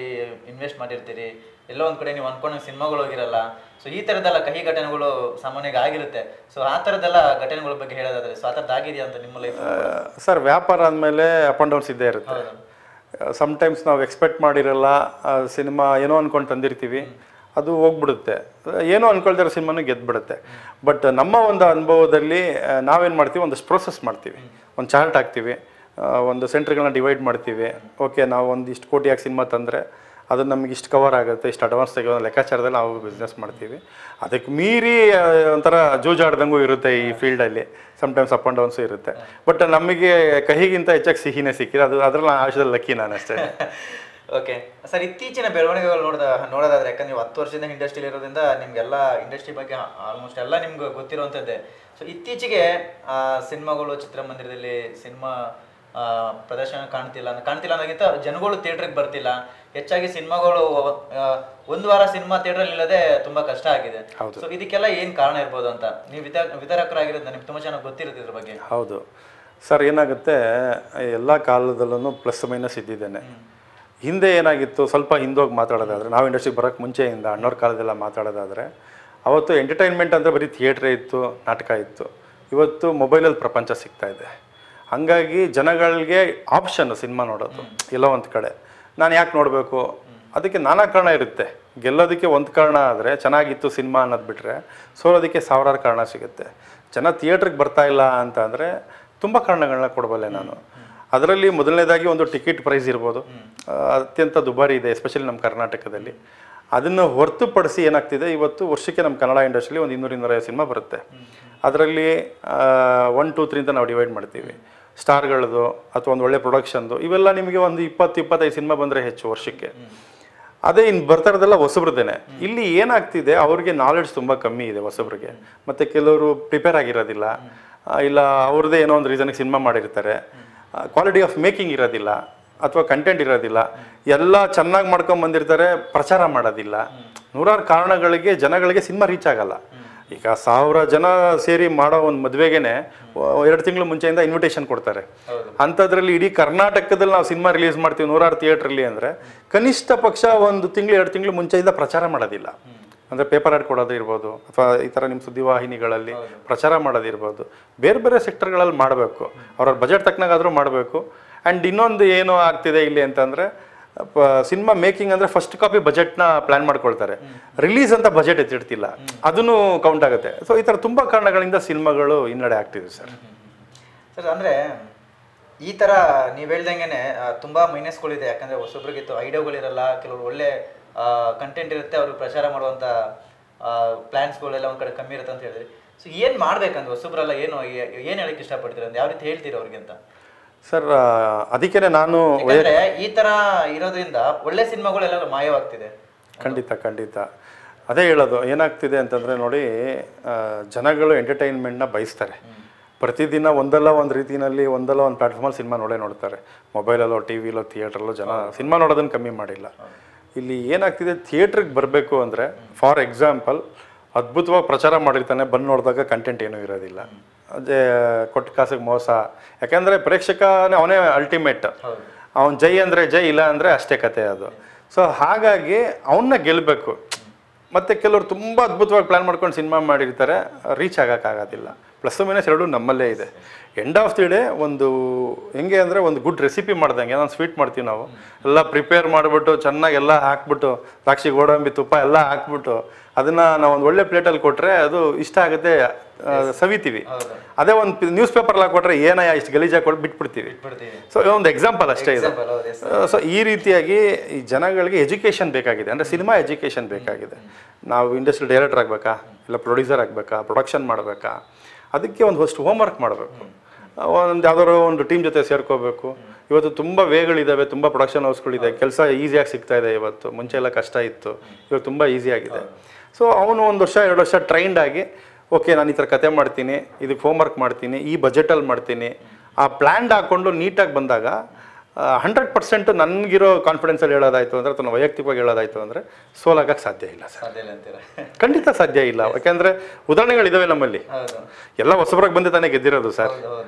ಇನ್ವೆಸ್ಟ್ ಮಾಡಿರ್ತೀರಿ, ಎಲ್ಲೋ ಒಂದು ಕಡೆ ನೀವು ಅಂದ್ಕೊಂಡು ಸಿನಿಮಾಗಳು ಹೋಗಿರಲ್ಲ. ಸೊ ಈ ಥರದ್ದೆಲ್ಲ ಕಹಿ ಘಟನೆಗಳು ಸಾಮಾನ್ಯವಾಗಿ ಆಗಿರುತ್ತೆ. ಸೊ ಆ ಥರದ್ದೆಲ್ಲ ಘಟನೆಗಳ ಬಗ್ಗೆ ಹೇಳೋದಾದ್ರೆ, ಸೊ ಆ ಥರದ್ದು ಆಗಿದೆಯಾ ಅಂತ ನಿಮ್ಮ ಲೈಫ್?
ಸರ್, ವ್ಯಾಪಾರ ಅಂದಮೇಲೆ ಅಪ್ ಆ್ಯಂಡ್ ಡೌನ್ಸ್ ಇದ್ದೇ ಇರುತ್ತೆ. ಸಮ್ಟೈಮ್ಸ್ ನಾವು ಎಕ್ಸ್ಪೆಕ್ಟ್ ಮಾಡಿರಲ್ಲ, ಸಿನಿಮಾ ಏನೋ ಅಂದ್ಕೊಂಡು ತಂದಿರ್ತೀವಿ, ಅದು ಹೋಗ್ಬಿಡುತ್ತೆ. ಏನೋ ಅಂದ್ಕೊಳ್ದಿರೋ ಸಿನಿಮಾನು ಗೆದ್ದುಬಿಡುತ್ತೆ. ಬಟ್ ನಮ್ಮ ಒಂದು ಅನುಭವದಲ್ಲಿ ನಾವೇನು ಮಾಡ್ತೀವಿ, ಒಂದಷ್ಟು ಪ್ರೋಸೆಸ್ ಮಾಡ್ತೀವಿ, ಒಂದು ಚಾರ್ಟ್ ಹಾಕ್ತೀವಿ, ಒಂದು ಸೆಂಟ್ರ್ಗಳನ್ನ ಡಿವೈಡ್ ಮಾಡ್ತೀವಿ. ಓಕೆ, ನಾವು ಒಂದಿಷ್ಟು ಕೋಟಿಯಾಗಿ ಸಿನಿಮಾ ತಂದರೆ ಅದು ನಮ್ಗೆ ಇಷ್ಟು ಕವರ್ ಆಗುತ್ತೆ, ಇಷ್ಟು ಅಡ್ವಾನ್ಸ್ ತೆಗೆಯೋ ಲೆಕ್ಕಾಚಾರದಲ್ಲಿ ನಾವು ಬಿಸ್ನೆಸ್ ಮಾಡ್ತೀವಿ. ಅದಕ್ಕೆ ಮೀರಿ ಒಂಥರ ಜೂಜಾಡ್ದಂಗೂ ಇರುತ್ತೆ ಈ ಫೀಲ್ಡಲ್ಲಿ. ಸಮ್ಟೈಮ್ಸ್ ಅಪ್ ಆ್ಯಂಡ್ ಡೌನ್ಸು ಇರುತ್ತೆ. ಬಟ್ ನಮಗೆ ಕಹಿಗಿಂತ ಹೆಚ್ಚಾಗಿ ಸಿಹಿನೇ ಸಿಕ್ಕಿದೆ, ಅದ್ರಲ್ಲಿ ಆಶದಲ್ಲಿ ಲಕ್ಕಿ ನಾನು ಅಷ್ಟೇ.
ಓಕೆ ಸರ್, ಇತ್ತೀಚಿನ ಬೆಳವಣಿಗೆಗಳು ನೋಡೋದಾದ್ರೆ, ಯಾಕಂದ್ರೆ ನೀವು 10 ವರ್ಷದಿಂದ ಇಂಡಸ್ಟ್ರಿಯಲ್ಲಿ ಇರೋದ್ರಿಂದ ನಿಮಗೆಲ್ಲ ಇಂಡಸ್ಟ್ರಿ ಬಗ್ಗೆ ಆಲ್ಮೋಸ್ಟ್ ಎಲ್ಲ ನಿಮ್ಗೆ ಗೊತ್ತಿರುವಂಥದ್ದೇ. ಸೊ ಇತ್ತೀಚೆಗೆ ಸಿನಿಮಾಗಳು ಚಿತ್ರಮಂದಿರದಲ್ಲಿ ಸಿನಿಮಾ ಪ್ರದರ್ಶನ ಕಾಣ್ತಿಲ್ಲ ಅನ್ನೋಕ್ಕಿಂತ ಜನಗಳು ಥಿಯೇಟ್ರಿಗೆ ಬರ್ತಿಲ್ಲ. ಹೆಚ್ಚಾಗಿ ಸಿನಿಮಾಗಳು 1 ವಾರ ಸಿನಿಮಾ ಥಿಯೇಟ್ರಲ್ಲಿ ಇಲ್ಲದೆ ತುಂಬ ಕಷ್ಟ ಆಗಿದೆ. ಸೊ ಇದಕ್ಕೆಲ್ಲ ಏನು ಕಾರಣ ಇರ್ಬೋದು ಅಂತ ನೀವು ವಿತರಕರಾಗಿರೋದು ನಿಮ್ಗೆ ತುಂಬ ಚೆನ್ನಾಗಿ ಗೊತ್ತಿರುತ್ತೆ ಇದ್ರ ಬಗ್ಗೆ.
ಹೌದು ಸರ್, ಏನಾಗುತ್ತೆ, ಎಲ್ಲ ಕಾಲದಲ್ಲೂ ಪ್ಲಸ್ ಮೈನಸ್ ಇದ್ದಿದ್ದೇನೆ. ಹಿಂದೆ ಏನಾಗಿತ್ತು, ಸ್ವಲ್ಪ ಹಿಂದೋಗಿ ಮಾತಾಡೋದಾದರೆ, ನಾವು ಇಂಡಸ್ಟ್ರಿಗೆ ಬರೋಕ್ಕೆ ಮುಂಚೆಯಿಂದ ಅಣ್ಣವ್ರ ಕಾಲದೆಲ್ಲ ಮಾತಾಡೋದಾದರೆ, ಅವತ್ತು ಎಂಟರ್ಟೈನ್ಮೆಂಟ್ ಅಂದರೆ ಬರೀ ಥಿಯೇಟ್ರೇ ಇತ್ತು, ನಾಟಕ ಇತ್ತು. ಇವತ್ತು ಮೊಬೈಲಲ್ಲಿ ಪ್ರಪಂಚ ಸಿಗ್ತಾ ಇದೆ. ಹಾಗಾಗಿ ಜನಗಳಿಗೆ ಆಪ್ಷನ್ ಸಿನಿಮಾ ನೋಡೋದು ಎಲ್ಲೋ ಒಂದು ಕಡೆ. ನಾನು ಯಾಕೆ ನೋಡಬೇಕು, ಅದಕ್ಕೆ ನಾನಾ ಕಾರಣ ಇರುತ್ತೆ. ಗೆಲ್ಲೋದಕ್ಕೆ ಒಂದು ಕಾರಣ ಆದರೆ ಚೆನ್ನಾಗಿತ್ತು ಸಿನಿಮಾ ಅನ್ನೋದು ಬಿಟ್ಟರೆ, ಸೋಲೋದಕ್ಕೆ ಸಾವಿರಾರು ಕಾರಣ ಸಿಗುತ್ತೆ. ಜನ ಥಿಯೇಟ್ರಿಗೆ ಬರ್ತಾ ಇಲ್ಲ ಅಂತ ಅಂದರೆ ತುಂಬ ಕಾರಣಗಳನ್ನ ಕೊಡಬಲ್ಲೆ ನಾನು. ಅದರಲ್ಲಿ ಮೊದಲನೇದಾಗಿ ಒಂದು ಟಿಕೆಟ್ ಪ್ರೈಸ್ ಇರ್ಬೋದು, ಅತ್ಯಂತ ದುಬಾರಿ ಇದೆ, ಎಸ್ಪೆಷಲಿ ನಮ್ಮ ಕರ್ನಾಟಕದಲ್ಲಿ. ಅದನ್ನು ಹೊರತುಪಡಿಸಿ ಏನಾಗ್ತಿದೆ, ಇವತ್ತು ವರ್ಷಕ್ಕೆ ನಮ್ಮ ಕನ್ನಡ ಇಂಡಸ್ಟ್ರಿಲಿ ಒಂದು 200-250 ಸಿನಿಮಾ ಬರುತ್ತೆ. ಅದರಲ್ಲಿ 1, 2, 3 ಅಂತ ನಾವು ಡಿವೈಡ್ ಮಾಡ್ತೀವಿ. ಸ್ಟಾರ್ಗಳದು ಅಥವಾ ಒಂದು ಒಳ್ಳೆ ಪ್ರೊಡಕ್ಷನ್ದು, ಇವೆಲ್ಲ ನಿಮಗೆ ಒಂದು 20-25 ಸಿನಿಮಾ ಬಂದರೆ ಹೆಚ್ಚು ವರ್ಷಕ್ಕೆ. ಅದೇ ಇನ್ನು ಬರ್ತಾ ಇರೋದೆಲ್ಲ ಹೊಸಬ್ರದ್ದೇನೆ. ಇಲ್ಲಿ ಏನಾಗ್ತಿದೆ, ಅವ್ರಿಗೆ ನಾಲೆಡ್ಜ್ ತುಂಬ ಕಮ್ಮಿ ಇದೆ ಹೊಸಬ್ರಿಗೆ. ಮತ್ತು ಕೆಲವರು ಪ್ರಿಪೇರ್ ಆಗಿರೋದಿಲ್ಲ, ಇಲ್ಲ ಅವ್ರದ್ದೇ ಏನೋ ಒಂದು ರೀಸನ್ಗೆ ಸಿನಿಮಾ ಮಾಡಿರ್ತಾರೆ, ಕ್ವಾಲಿಟಿ ಆಫ್ ಮೇಕಿಂಗ್ ಇರೋದಿಲ್ಲ. ಅಥವಾ ಕಂಟೆಂಟ್ ಇರೋದಿಲ್ಲ, ಎಲ್ಲ ಚೆನ್ನಾಗಿ ಮಾಡ್ಕೊಂಡು ಬಂದಿರ್ತಾರೆ, ಪ್ರಚಾರ ಮಾಡೋದಿಲ್ಲ. ನೂರಾರು ಕಾರಣಗಳಿಗೆ ಜನಗಳಿಗೆ ಸಿನಿಮಾ ರೀಚ್ ಆಗಲ್ಲ. ಈಗ 1000 ಜನ ಸೇರಿ ಮಾಡೋ ಒಂದು ಮದುವೆಗೇನೆ 2 ತಿಂಗಳು ಮುಂಚೆಯಿಂದ ಇನ್ವಿಟೇಷನ್ ಕೊಡ್ತಾರೆ. ಅಂಥದ್ರಲ್ಲಿ ಇಡೀ ಕರ್ನಾಟಕದಲ್ಲಿ ನಾವು ಸಿನಿಮಾ ರಿಲೀಸ್ ಮಾಡ್ತೀವಿ 100 ಥಿಯೇಟ್ರಲ್ಲಿ ಅಂದರೆ ಕನಿಷ್ಠ ಪಕ್ಷ 1 ತಿಂಗಳು 2 ತಿಂಗಳು ಮುಂಚೆಯಿಂದ ಪ್ರಚಾರ ಮಾಡೋದಿಲ್ಲ. ಅಂದರೆ ಪೇಪರ್ ಆ್ಯಡ್ ಕೊಡೋದು ಇರ್ಬೋದು, ಅಥವಾ ಈ ಥರ ನಿಮ್ಮ ಸುದ್ದಿವಾಹಿನಿಗಳಲ್ಲಿ ಪ್ರಚಾರ ಮಾಡೋದಿರ್ಬೋದು, ಬೇರೆ ಬೇರೆ ಸೆಕ್ಟರ್ಗಳಲ್ಲಿ ಮಾಡಬೇಕು. ಅವ್ರ ಬಜೆಟ್ ತಕ್ಕನಾಗಾದರೂ ಮಾಡಬೇಕು. ಆ್ಯಂಡ್ ಇನ್ನೊಂದು ಏನು ಆಗ್ತಿದೆ ಇಲ್ಲಿ ಅಂತಂದರೆ, ಸಿನಿಮಾ ಮೇಕಿಂಗ್ ಅಂದರೆ ಫಸ್ಟ್ ಕಾಪಿ ಬಜೆಟ್ನ ಪ್ಲ್ಯಾನ್ ಮಾಡ್ಕೊಳ್ತಾರೆ, ರಿಲೀಸ್ ಅಂತ ಬಜೆಟ್ ಎತ್ತಿಡ್ತಿಲ್ಲ, ಅದನ್ನು ಕೌಂಟ್ ಆಗುತ್ತೆ. ಸೊ ಈ ಥರ ತುಂಬ ಕಾರಣಗಳಿಂದ ಸಿನಿಮಾಗಳು ಹಿನ್ನಡೆ ಆಗ್ತಿದೆ ಸರ್.
ಸರ್ ಅಂದರೆ ಈ ಥರ ನೀವು ಹೇಳ್ದಂಗೆ ತುಂಬ ಮೈನಸ್ಗಳಿದೆ. ಯಾಕಂದರೆ ಹೊಸೊಬ್ರಿಗಿತ್ತು ಐಡಿಯಾಗಳಿರಲ್ಲ, ಕೆಲವರು ಒಳ್ಳೆ ಕಂಟೆಂಟ್ ಇರುತ್ತೆ, ಅವ್ರಿಗೆ ಪ್ರಚಾರ ಮಾಡುವಂಥ ಪ್ಲ್ಯಾನ್ಸ್ಗಳೆಲ್ಲ ಒಂದು ಕಡೆ ಕಮ್ಮಿ ಇರುತ್ತೆ ಅಂತ ಹೇಳಿದ್ರಿ. ಸೊ ಏನು ಮಾಡ್ಬೇಕಂದ್ರೆ ಹೊಸೊಬ್ರೆಲ್ಲ ಏನು ಹೇಳಕ್ಕೆ ಇಷ್ಟಪಡ್ತೀರ, ಯಾವ ರೀತಿ ಹೇಳ್ತೀರಿ ಅವ್ರಿಗೆ ಅಂತ?
ಸರ್ ಅದಕ್ಕೆ ನಾನು
ಈ ತರ ಇರೋದ್ರಿಂದ ಒಳ್ಳೆ ಸಿನಿಮಾಗಳೆಲ್ಲ ಮಾಯವಾಗ್ತಿದೆ.
ಖಂಡಿತ ಅದೇ ಹೇಳೋದು. ಏನಾಗ್ತಿದೆ ಅಂತಂದರೆ ನೋಡಿ, ಜನಗಳು ಎಂಟರ್ಟೈನ್ಮೆಂಟ್ನ ಬಯಸ್ತಾರೆ. ಪ್ರತಿದಿನ ಒಂದಲ್ಲ ಒಂದು ರೀತಿಯಲ್ಲಿ ಒಂದಲ್ಲ ಒಂದು ಪ್ಲ್ಯಾಟ್ಫಾರ್ಮಲ್ಲಿ ಸಿನಿಮಾ ನೋಡ್ತಾರೆ. ಮೊಬೈಲಲ್ಲೋ ಟಿ ವಿಲೋ ಥಿಯೇಟ್ರಲ್ಲೋ ಜನ ಸಿನಿಮಾ ನೋಡೋದನ್ನು ಕಮ್ಮಿ ಮಾಡಿಲ್ಲ. ಇಲ್ಲಿ ಏನಾಗ್ತಿದೆ, ಥಿಯೇಟ್ರಿಗೆ ಬರಬೇಕು ಅಂದರೆ ಫಾರ್ ಎಕ್ಸಾಂಪಲ್ ಅದ್ಭುತವಾಗಿ ಪ್ರಚಾರ ಮಾಡಿರ್ತಾನೆ, ಬಂದು ನೋಡಿದಾಗ ಕಂಟೆಂಟ್ ಏನೂ ಇರೋದಿಲ್ಲ, ಅದೇ ಕೊಟ್ಟ ಕಾಸಿಗೆ ಮೋಸ. ಯಾಕೆಂದರೆ ಪ್ರೇಕ್ಷಕನೇ ಅವನೇ ಅಲ್ಟಿಮೇಟ್. ಅವನು ಜೈ ಅಂದರೆ ಜೈ, ಇಲ್ಲ ಅಂದರೆ ಅಷ್ಟೇ ಕತೆ ಅದು. ಸೊ ಹಾಗಾಗಿ ಅವನ್ನ ಗೆಲ್ಲಬೇಕು. ಮತ್ತು ಕೆಲವರು ತುಂಬ ಅದ್ಭುತವಾಗಿ ಪ್ಲ್ಯಾನ್ ಮಾಡ್ಕೊಂಡು ಸಿನಿಮಾ ಮಾಡಿರ್ತಾರೆ, ರೀಚ್ ಆಗೋಕ್ಕಾಗೋದಿಲ್ಲ. ಪ್ಲಸ್ ಮೈನಸ್ ಎರಡೂ ನಮ್ಮಲ್ಲೇ ಇದೆ. ಎಂಡ್ ಆಫ್ ದಿ ಡೇ ಒಂದು ಹೆಂಗೆ ಅಂದರೆ, ಒಂದು ಗುಡ್ ರೆಸಿಪಿ ಮಾಡ್ದಂಗೆ, ನಾನು ಸ್ವೀಟ್ ಮಾಡ್ತೀವಿ ನಾವು, ಎಲ್ಲ ಪ್ರಿಪೇರ್ ಮಾಡಿಬಿಟ್ಟು ಚೆನ್ನಾಗಿ ಎಲ್ಲ ಹಾಕ್ಬಿಟ್ಟು, ದ್ರಾಕ್ಷಿ ಗೋಡಂಬಿ ತುಪ್ಪ ಎಲ್ಲ ಹಾಕ್ಬಿಟ್ಟು ಅದನ್ನು ನಾವು ಒಂದು ಒಳ್ಳೆ ಪ್ಲೇಟಲ್ಲಿ ಕೊಟ್ಟರೆ ಅದು ಇಷ್ಟ ಆಗುತ್ತೆ, ಸವಿತೀವಿ. ಅದೇ ಒಂದು ನ್ಯೂಸ್ ಪೇಪರ್ಲ್ಲಿ ಹಾಕೊಟ್ರೆ ಏನಯ್ಯ ಇಷ್ಟು ಗಲೀಜಾಗಿ ಕೊಟ್ಟು ಬಿಟ್ಬಿಡ್ತೀವಿ. ಸೊ ಒಂದು ಎಕ್ಸಾಂಪಲ್ ಅಷ್ಟೇ ಇದು. ಸೊ ಈ ರೀತಿಯಾಗಿ ಈ ಜನಗಳಿಗೆ ಎಜುಕೇಷನ್ ಬೇಕಾಗಿದೆ, ಅಂದರೆ ಸಿನಿಮಾ ಎಜುಕೇಷನ್ ಬೇಕಾಗಿದೆ. ನಾವು ಇಂಡಸ್ಟ್ರಿ ಡೈರೆಕ್ಟರ್ ಆಗಬೇಕಾ, ಇಲ್ಲ ಪ್ರೊಡ್ಯೂಸರ್ ಆಗಬೇಕಾ, ಪ್ರೊಡಕ್ಷನ್ ಮಾಡಬೇಕಾ, ಅದಕ್ಕೆ ಒಂದಷ್ಟು ಹೋಮ್ವರ್ಕ್ ಮಾಡಬೇಕು. ಒಂದು ಯಾವುದಾದ್ರು ಒಂದು ಟೀಮ್ ಜೊತೆ ಸೇರ್ಕೋಬೇಕು. ಇವತ್ತು ತುಂಬ ವೇಗಳಿದ್ದಾವೆ, ತುಂಬ ಪ್ರೊಡಕ್ಷನ್ ಹೌಸ್ಗಳಿದೆ, ಕೆಲಸ ಈಸಿಯಾಗಿ ಸಿಗ್ತಾ ಇದೆ. ಇವತ್ತು ಮುಂಚೆ ಎಲ್ಲ ಕಷ್ಟ ಇತ್ತು, ಇವಾಗ ತುಂಬ ಈಸಿಯಾಗಿದೆ. ಸೊ ಅವನು 1 ವರ್ಷ 2 ವರ್ಷ ಟ್ರೈನ್ಡ್ ಆಗಿ, ಓಕೆ ನಾನು ಈ ಥರ ಕತೆ ಮಾಡ್ತೀನಿ, ಇದಕ್ಕೆ ಹೋಮ್ವರ್ಕ್ ಮಾಡ್ತೀನಿ, ಈ ಬಜೆಟಲ್ಲಿ ಮಾಡ್ತೀನಿ, ಆ ಪ್ಲ್ಯಾನ್ಡ್ ಹಾಕ್ಕೊಂಡು ನೀಟಾಗಿ ಬಂದಾಗ 100% ನನಗಿರೋ ಕಾನ್ಫಿಡೆನ್ಸಲ್ಲಿ ಹೇಳೋದಾಯಿತು ಅಂದರೆ, ಅಥವಾ ವೈಯಕ್ತಿಕವಾಗಿ ಹೇಳೋದಾಯಿತು ಅಂದರೆ ಸೋಲಾಗಕ್ಕೆ ಸಾಧ್ಯ ಇಲ್ಲ ಸರ್. ಖಂಡಿತ ಸಾಧ್ಯ ಇಲ್ಲ. ಯಾಕೆಂದರೆ ಉದಾಹರಣೆಗಳಿದ್ದಾವೆ ನಮ್ಮಲ್ಲಿ. ಎಲ್ಲ ಹೊಸಬ್ರಾಗಿ ಬಂದು ತಾನೇ ಗೆದ್ದಿರೋದು ಸರ್.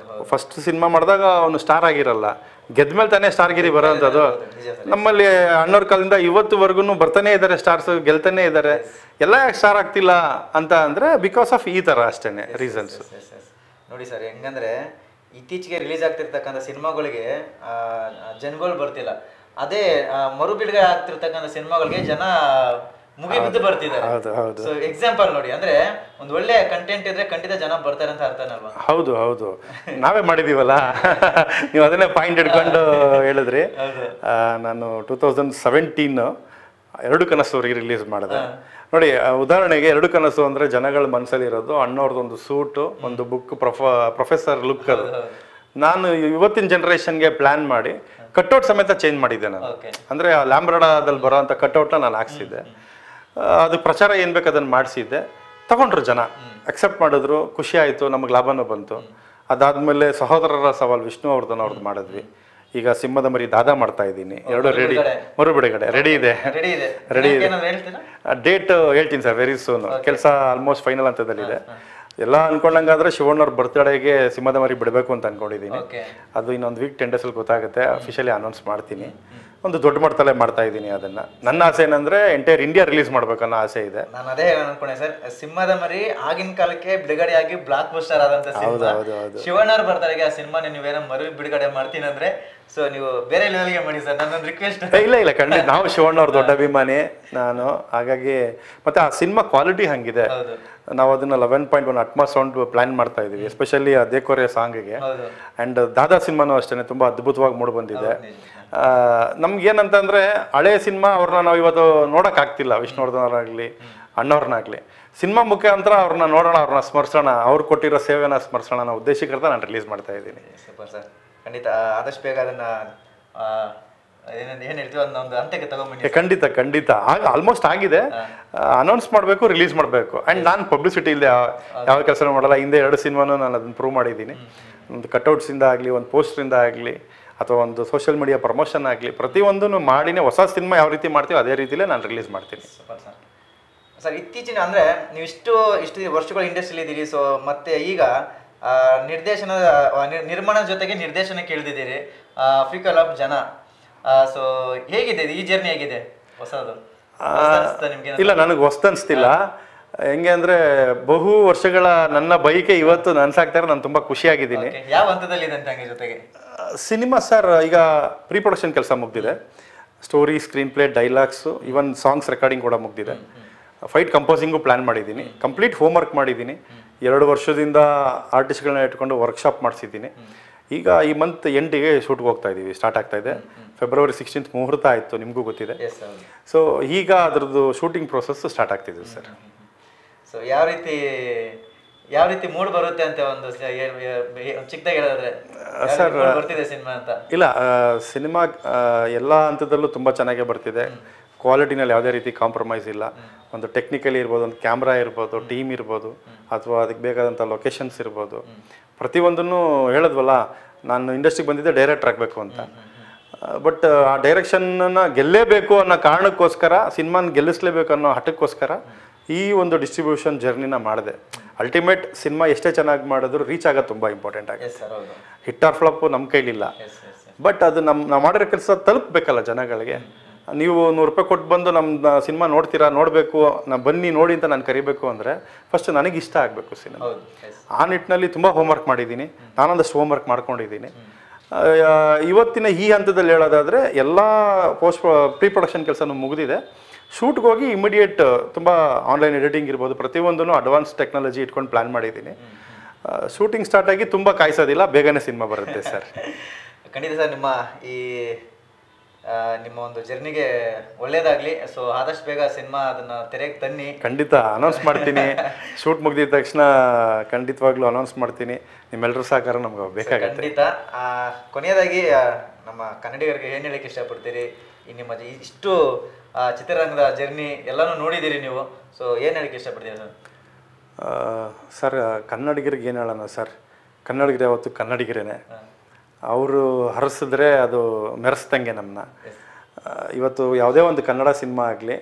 ಫಸ್ಟ್ ಸಿನಿಮಾ ಮಾಡಿದಾಗ ಅವನು ಸ್ಟಾರ್ ಆಗಿರಲ್ಲ, ಗೆದ್ದ ಮೇಲೆ ತಾನೇ ಸ್ಟಾರ್ಗಿರಿ ಬರೋವಂಥದ್ದು. ನಮ್ಮಲ್ಲಿ ಅಣ್ಣವ್ರ ಕಾಲದಿಂದ ಇವತ್ತುವರೆಗೂ ಬರ್ತಾನೆ ಇದ್ದಾರೆ ಸ್ಟಾರ್ಸ್, ಗೆಲ್ತಾನೆ ಇದ್ದಾರೆ. ಎಲ್ಲ ಸ್ಟಾರ್ ಆಗ್ತಿಲ್ಲ ಅಂತ ಅಂದರೆ ಬಿಕಾಸ್ ಆಫ್ ಈ ಥರ ಅಷ್ಟೇ ರೀಸನ್ಸ್.
ನೋಡಿ ಸರ್, ಹೆಂಗಂದ್ರೆ ಇತ್ತೀಚೆಗೆ ರಿಲೀಸ್ ಆಗ್ತಿರ್ತಕ್ಕಂಥ ಸಿನಿಮಾಗಳಿಗೆ ಜನಗಳು ಬರ್ತಿಲ್ಲ. ಅದೇ ಮರು ಬಿಡುಗಡೆ ಆಗ್ತಿರ್ತಕ್ಕಂಥ ಸಿನಿಮಾಗಳಿಗೆ ಜನ ಮುಗಿಬಿದ್ದು ಬರ್ತಿದ್ದಾರೆ. ಸೊ ಎಕ್ಸಾಂಪಲ್ ನೋಡಿ, ಅಂದ್ರೆ ಒಂದು ಒಳ್ಳೆ ಕಂಟೆಂಟ್ ಇದ್ರೆ ಖಂಡಿತ ಜನ ಬರ್ತಾರೆ ಅಂತ ಅರ್ಥನಲ್ವಾ?
ಹೌದು ನಾವೇ ಮಾಡಿದೀವಲ್ಲ. ನೀವು ಅದನ್ನೇ ಪಾಯಿಂಟ್ ಹಿಡ್ಕೊಂಡು ಹೇಳಿದ್ರಿ. ನಾನು 2017 2 ಕನಸು ರಿಲೀಸ್ ಮಾಡಿದೆ ನೋಡಿ. ಉದಾಹರಣೆಗೆ 2 ಕನಸು ಅಂದರೆ ಜನಗಳ ಮನಸ್ಸಲ್ಲಿ ಇರೋದು ಅಣ್ಣವ್ರದ್ದೊಂದು ಸೂಟು, ಒಂದು ಬುಕ್, ಪ್ರೊಫೆಸರ್ ಲುಕ್. ಅದು ನಾನು ಇವತ್ತಿನ ಜನ್ರೇಷನ್ಗೆ ಪ್ಲ್ಯಾನ್ ಮಾಡಿ ಕಟ್ಔಟ್ ಸಮೇತ ಚೇಂಜ್ ಮಾಡಿದ್ದೆ ನಾನು. ಅಂದರೆ ಲ್ಯಾಂಬ್ರಡಾದಲ್ಲಿ ಬರೋ ಅಂಥ ಕಟ್ಔಟ್ನ ನಾನು ಹಾಕ್ಸಿದ್ದೆ. ಅದು ಪ್ರಚಾರ ಏನು ಬೇಕು ಅದನ್ನು ಮಾಡಿಸಿದ್ದೆ. ತಗೊಂಡ್ರು ಜನ, ಅಕ್ಸೆಪ್ಟ್ ಮಾಡಿದ್ರು, ಖುಷಿ ಆಯಿತು, ನಮಗೆ ಲಾಭನೂ ಬಂತು. ಅದಾದಮೇಲೆ ಸಹೋದರರ ಸವಾಲ್ ವಿಷ್ಣುವರ್ಧನ್ ಅವ್ರದ್ದು ಮಾಡಿದ್ವಿ. ಈಗ ಸಿಂಹದ ಮರಿ ದಾದಾ ಮಾಡ್ತಾ ಇದ್ದೀನಿ, 2 ರೆಡಿ, ಮರು ಬಿಡುಗಡೆ ರೆಡಿ ಇದೆ. ಡೇಟ್ ಹೇಳ್ತೀನಿ ಸರ್, ವೆರಿ ಸೂನ್. ಕೆಲಸ ಆಲ್ಮೋಸ್ಟ್ ಫೈನಲ್ ಹಂತದಲ್ಲಿದೆ. ಎಲ್ಲ ಅನ್ಕೊಂಡಂಗಾದ್ರೆ ಶಿವಣ್ಣವ್ರ ಬರ್ತ್ಡೇಗೆ ಸಿಂಹದ ಮರಿ ಬಿಡಬೇಕು ಅಂತ ಅನ್ಕೊಂಡಿದ್ದೀನಿ. ಅದು ಇನ್ನೊಂದು ವೀಕ್ 10 ಡೇಸಲ್ಲಿ ಗೊತ್ತಾಗುತ್ತೆ, ಅಫಿಷಿಯಲಿ ಅನೌನ್ಸ್ ಮಾಡ್ತೀನಿ. ಒಂದು ದೊಡ್ಡ ಮಟ್ಟದಲ್ಲೇ ಮಾಡ್ತಾ ಇದ್ದೀನಿ ಅದನ್ನ. ನನ್ನ ಆಸೆ ಏನಂದ್ರೆ ಎಂಟೈರ್ ಇಂಡಿಯಾ ರಿಲೀಸ್ ಮಾಡ್ಬೇಕನ್ನೋ ಆಸೆ ಇದೆ.
ನಾನು ಅದೇ ಅನ್ಕೊಂಡೆ ಸರ್, ಸಿಂಹದ ಮರಿ ಆಗಿನ ಕಾಲಕ್ಕೆ ಬಿಡುಗಡೆ ಆಗಿ ಬ್ಲಾಕ್ ಬಸ್ಟರ್ ಆದಂತ ಸಿನಿಮಾ. ಶಿವಣ್ಣವ್ರು ಬರ್ತಾರೆ ಆ ಸಿನಿಮಾ ನೀವೇನೋ ಮರು ಬಿಡುಗಡೆ ಮಾಡ್ತೀನಿ ಅಂದ್ರೆ, ಸೊ ನೀವು ಬೇರೆ ಲೆವೆಲ್ಗೆ ಮಾಡಿ ಸರ್, ನನ್ನೊಂದು ರಿಕ್ವೆಸ್ಟ್.
ಇಲ್ಲ ಖಂಡಿತ, ನಾವು ಶಿವಣ್ಣವ್ರ ದೊಡ್ಡ ಅಭಿಮಾನಿ ನಾನು. ಹಾಗಾಗಿ ಮತ್ತೆ ಆ ಸಿನಿಮಾ ಕ್ವಾಲಿಟಿ ಹಂಗಿದೆ. ನಾವು ಅದನ್ನ 11.1 ಅಟ್ಮಾ ಸೌಂಡ್ ಪ್ಲಾನ್ ಮಾಡ್ತಾ ಇದೀವಿ, ಎಸ್ಪೆಷಲಿ ಆ ದೇಕೋರೆ ಸಾಂಗ್ಗೆ. ಅಂಡ್ ದಾದಾ ಸಿನಿಮಾನು ಅಷ್ಟೇ ತುಂಬಾ ಅದ್ಭುತವಾಗಿ ಮೂಡಿ ಬಂದಿದೆ. ನಮ್ಗೇನಂತಂದ್ರೆ ಹಳೆ ಸಿನಿಮಾ ಅವ್ರನ್ನ ನಾವು ಇವತ್ತು ನೋಡಕ್ ಆಗ್ತಿಲ್ಲ, ವಿಷ್ಣುವರ್ಧನ್ ಅವರಾಗ್ಲಿ ಅಣ್ಣವ್ರನ್ನಾಗ್ಲಿ. ಸಿನಿಮಾ ಮುಖಾಂತರ ಅವ್ರನ್ನ ನೋಡೋಣ, ಅವ್ರನ್ನ ಸ್ಮರಿಸೋಣ, ಅವ್ರು ಕೊಟ್ಟಿರೋ ಸೇವೆನ ಸ್ಮರಿಸೋಣ ಅನ್ನೋ ಉದ್ದೇಶಕ್ಕಂತ ನಾನು ರಿಲೀಸ್ ಮಾಡ್ತಾ ಇದ್ದೀನಿ.
ಸೂಪರ್ ಸರ್, ಖಂಡಿತ ಆದಷ್ಟು ಬೇಗ ಅದನ್ನ ಏನ್ ಹೇಳ್ತೀವಿ ಒಂದು ಹಂತಕ್ಕೆ ತಗೊಂಡ್ಬನ್ನಿ.
ಖಂಡಿತ ಆಲ್ಮೋಸ್ಟ್ ಆಗಿದೆ. ಅನೌನ್ಸ್ ಮಾಡಬೇಕು, ರಿಲೀಸ್ ಮಾಡಬೇಕು. ಆ್ಯಂಡ್ ನಾನು ಪಬ್ಲಿಸಿಟಿ ಇಲ್ಲದೆ ಯಾವ ಕೆಲಸ ಮಾಡಲ್ಲ. ಹಿಂದೆ 2 ಸಿನಿಮಾನು ನಾನು ಅದನ್ನು ಪ್ರೂವ್ ಮಾಡಿದ್ದೀನಿ. ಒಂದು ಕಟ್ಔಟ್ಸಿಂದ ಆಗಲಿ, ಒಂದು ಪೋಸ್ಟ್ರಿಂದ ಆಗಲಿ, ಅಥವಾ ಒಂದು ಸೋಷಿಯಲ್ ಮೀಡಿಯಾ ಪ್ರಮೋಷನ್ ಆಗಲಿ ಪ್ರತಿಯೊಂದನ್ನು ಮಾಡಿನೇ ಹೊಸ ಸಿನಿಮಾ ಯಾವ ರೀತಿ ಮಾಡ್ತೀವಿ ಅದೇ ರೀತಿಲೇ ನಾನು ರಿಲೀಸ್ ಮಾಡ್ತೀನಿ.
Super sir. ಸರ್ ಇತ್ತೀಚಿನ ಅಂದರೆ ನೀವು ಇಷ್ಟು ವರ್ಷಗಳು ಇಂಡಸ್ಟ್ರಿಯಲ್ಲಿ ಇದ್ದೀರಿ. ಸೊ ಮತ್ತೆ ಈಗ ನಿರ್ಮಾಣದ ಜೊತೆಗೆ ನಿರ್ದೇಶನಕ್ಕೆ ಇಳಿದಿದ್ದೀರಿ. ಆಫ್ರಿಕಾ ಲವ್ ಜನ. ಸೊ ಹೇಗಿದೆ ಈ ಜರ್ನಿ, ಹೇಗಿದೆ ಹೊಸದು ನಿಮಗೆ?
ಇಲ್ಲ, ನನಗೆ ಹೊಸ್ತು ಅನಿಸ್ತಿಲ್ಲ. ಹೆಂಗೆ ಅಂದರೆ ಬಹು ವರ್ಷಗಳ ನನ್ನ ಬೈಕೆ ಇವತ್ತು ನನ್ಸಾಗ್ತಾರೆ. ನಾನು ತುಂಬ ಖುಷಿಯಾಗಿದ್ದೀನಿ.
ಯಾವ ಹಂತದಲ್ಲಿ ಇದೆ ಅಂತ ಜೊತೆಗೆ
ಸಿನಿಮಾ ಸರ್ ಈಗ ಪ್ರೀ ಪ್ರೊಡಕ್ಷನ್ ಕೆಲಸ ಮುಗ್ದಿದೆ. Story, screen play, dialogues, even songs recording ಕೂಡ ಮುಗ್ದಿದೆ. ಫೈಟ್ ಕಂಪೋಸಿಂಗು ಪ್ಲ್ಯಾನ್ ಮಾಡಿದ್ದೀನಿ. ಕಂಪ್ಲೀಟ್ ಹೋಮ್ವರ್ಕ್ ಮಾಡಿದ್ದೀನಿ. 2 ವರ್ಷದಿಂದ ಆರ್ಟಿಸ್ಟ್ಗಳನ್ನ ಇಟ್ಕೊಂಡು ವರ್ಕ್ಶಾಪ್ ಮಾಡಿಸಿದ್ದೀನಿ. ಈಗ ಈ ಮಂತ್ ಎಂಡಿಗೆ ಶೂಟ್ಗೆ ಹೋಗ್ತಾ ಇದ್ದೀವಿ. ಸ್ಟಾರ್ಟ್ ಆಗ್ತಾ ಇದೆ. ಫೆಬ್ರವರಿ 16th ಮುಹೂರ್ತ ಆಯಿತು, ನಿಮಗೂ ಗೊತ್ತಿದೆ. ಸೊ ಈಗ ಅದರದ್ದು ಶೂಟಿಂಗ್ ಪ್ರೋಸೆಸ್ ಸ್ಟಾರ್ಟ್ ಆಗ್ತಿದೆ ಸರ್.
ಸೊ ಯಾವ ರೀತಿ ಮೂಡ್ ಬರುತ್ತೆ ಅಂತ ಒಂದು ಚಿಕ್ಕದಾಗಿ ಹೇಳಿದ್ರೆ ಸರ್ ಬರ್ತಿದೆ ಸಿನಿಮಾ ಅಂತ?
ಇಲ್ಲ, ಸಿನಿಮಾ ಎಲ್ಲ ಹಂತದಲ್ಲೂ ತುಂಬ ಚೆನ್ನಾಗೇ ಬರ್ತಿದೆ. ಕ್ವಾಲಿಟಿನಲ್ಲಿ ಯಾವುದೇ ರೀತಿ ಕಾಂಪ್ರಮೈಸ್ ಇಲ್ಲ. ಒಂದು ಟೆಕ್ನಿಕಲಿ ಇರ್ಬೋದು, ಒಂದು ಕ್ಯಾಮ್ರಾ ಇರ್ಬೋದು, ಟೀಮ್ ಇರ್ಬೋದು, ಅಥವಾ ಅದಕ್ಕೆ ಬೇಕಾದಂಥ ಲೊಕೇಶನ್ಸ್ ಇರ್ಬೋದು, ಪ್ರತಿಯೊಂದನ್ನು ಹೇಳಿದ್ವಲ್ಲ, ನಾನು ಇಂಡಸ್ಟ್ರಿಗೆ ಬಂದಿದ್ದೆ ಡೈರೆಕ್ಟರ್ ಆಗಬೇಕು ಅಂತ. ಬಟ್ ಆ ಡೈರೆಕ್ಷನ್ನ ಗೆಲ್ಲೇಬೇಕು ಅನ್ನೋ ಕಾರಣಕ್ಕೋಸ್ಕರ, ಸಿನಿಮಾನ ಗೆಲ್ಲಿಸ್ಲೇಬೇಕು ಅನ್ನೋ ಹಠಕ್ಕೋಸ್ಕರ ಈ ಒಂದು ಡಿಸ್ಟ್ರಿಬ್ಯೂಷನ್ ಜರ್ನಿನ ಮಾಡಿದೆ. ಅಲ್ಟಿಮೇಟ್ ಸಿನಿಮಾ ಎಷ್ಟೇ ಚೆನ್ನಾಗಿ ಮಾಡಿದ್ರು ರೀಚ್ ಆಗೋದು ತುಂಬ ಇಂಪಾರ್ಟೆಂಟ್ ಆಗಿದೆ. ಹಿಟ್ ಆರ್ ಫ್ಲಾಪ್ ನಮ್ಮ ಕೈಲಿಲ್ಲ. ಬಟ್ ಅದು ನಾವು ಮಾಡಿರೋ ಕೆಲಸ ತಲುಪಬೇಕಲ್ಲ ಜನಗಳಿಗೆ. ನೀವು 100 ರೂಪಾಯಿ ಕೊಟ್ಟು ಬಂದು ನಮ್ಮ ಸಿನಿಮಾ ನೋಡಬೇಕು, ಬನ್ನಿ ನೋಡಿ ಅಂತ ನಾನು ಕರಿಬೇಕು ಅಂದರೆ ಫಸ್ಟ್ ನನಗೆ ಇಷ್ಟ ಆಗಬೇಕು ಸಿನಿಮಾ. ಆ ನಿಟ್ಟಿನಲ್ಲಿ ತುಂಬ ಹೋಮ್ವರ್ಕ್ ಮಾಡಿದ್ದೀನಿ. ನಾನೊಂದಷ್ಟು ಹೋಮ್ವರ್ಕ್ ಮಾಡ್ಕೊಂಡಿದ್ದೀನಿ. ಇವತ್ತಿನ ಈ ಹಂತದಲ್ಲಿ ಹೇಳೋದಾದರೆ ಎಲ್ಲ ಪ್ರೀ ಪ್ರೊಡಕ್ಷನ್ ಕೆಲಸನೂ ಮುಗಿದಿದೆ. ಶೂಟ್ಗೆ ಹೋಗಿ ಇಮಿಡಿಯೇಟ್ ತುಂಬ ಆನ್ಲೈನ್ ಎಡಿಟಿಂಗ್ ಇರ್ಬೋದು, ಪ್ರತಿಯೊಂದೂ ಅಡ್ವಾನ್ಸ್ ಟೆಕ್ನಾಲಜಿ ಇಟ್ಕೊಂಡು ಪ್ಲ್ಯಾನ್ ಮಾಡಿದ್ದೀನಿ. ಶೂಟಿಂಗ್ ಸ್ಟಾರ್ಟ್ ಆಗಿ ತುಂಬ ಕಾಯಿಸೋದಿಲ್ಲ, ಬೇಗನೆ ಸಿನಿಮಾ ಬರುತ್ತೆ ಸರ್.
ಖಂಡಿತ ಸರ್, ನಿಮ್ಮ ಒಂದು ಜರ್ನಿಗೆ ಒಳ್ಳೇದಾಗಲಿ. ಸೊ ಆದಷ್ಟು ಬೇಗ ಸಿನಿಮಾ ಅದನ್ನು ತೆರೆಗೆ ತನ್ನಿ.
ಖಂಡಿತ ಅನೌನ್ಸ್ ಮಾಡ್ತೀನಿ. ಶೂಟ್ ಮುಗಿದಿದ ತಕ್ಷಣ ಖಂಡಿತವಾಗ್ಲೂ ಅನೌನ್ಸ್ ಮಾಡ್ತೀನಿ. ನಿಮ್ಮೆಲ್ಲರೂ ಸಹಕಾರ ನಮ್ಗೆ ಬೇಕಾಗುತ್ತೆ.
ಖಂಡಿತ. ಕೊನೆಯದಾಗಿ ನಮ್ಮ ಕನ್ನಡಿಗರಿಗೆ ಏನು ಹೇಳಕ್ಕೆ ಇಷ್ಟಪಡ್ತೀರಿ? ನಿಮ್ಮ ಇಷ್ಟು ಚಿತ್ರರಂಗದ ಜರ್ನಿ ಎಲ್ಲನೂ ನೋಡಿದ್ದೀರಿ ನೀವು. ಸೊ ಏನು ಹೇಳಕ್ಕೆ ಇಷ್ಟಪಡ್ತೀರಿ ಸರ್?
ಸರ್, ಕನ್ನಡಿಗರಿಗೆ ಏನು ಹೇಳೋಣ ಸರ್, ಕನ್ನಡಿಗರೇ ಯಾವತ್ತು ಕನ್ನಡಿಗರೇನೆ. ಅವರು ಹರಿಸಿದ್ರೆ ಅದು ಮೆರೆಸ್ದಂಗೆ ನಮ್ಮನ್ನ. ಇವತ್ತು ಯಾವುದೇ ಒಂದು ಕನ್ನಡ ಸಿನಿಮಾ ಆಗಲಿ,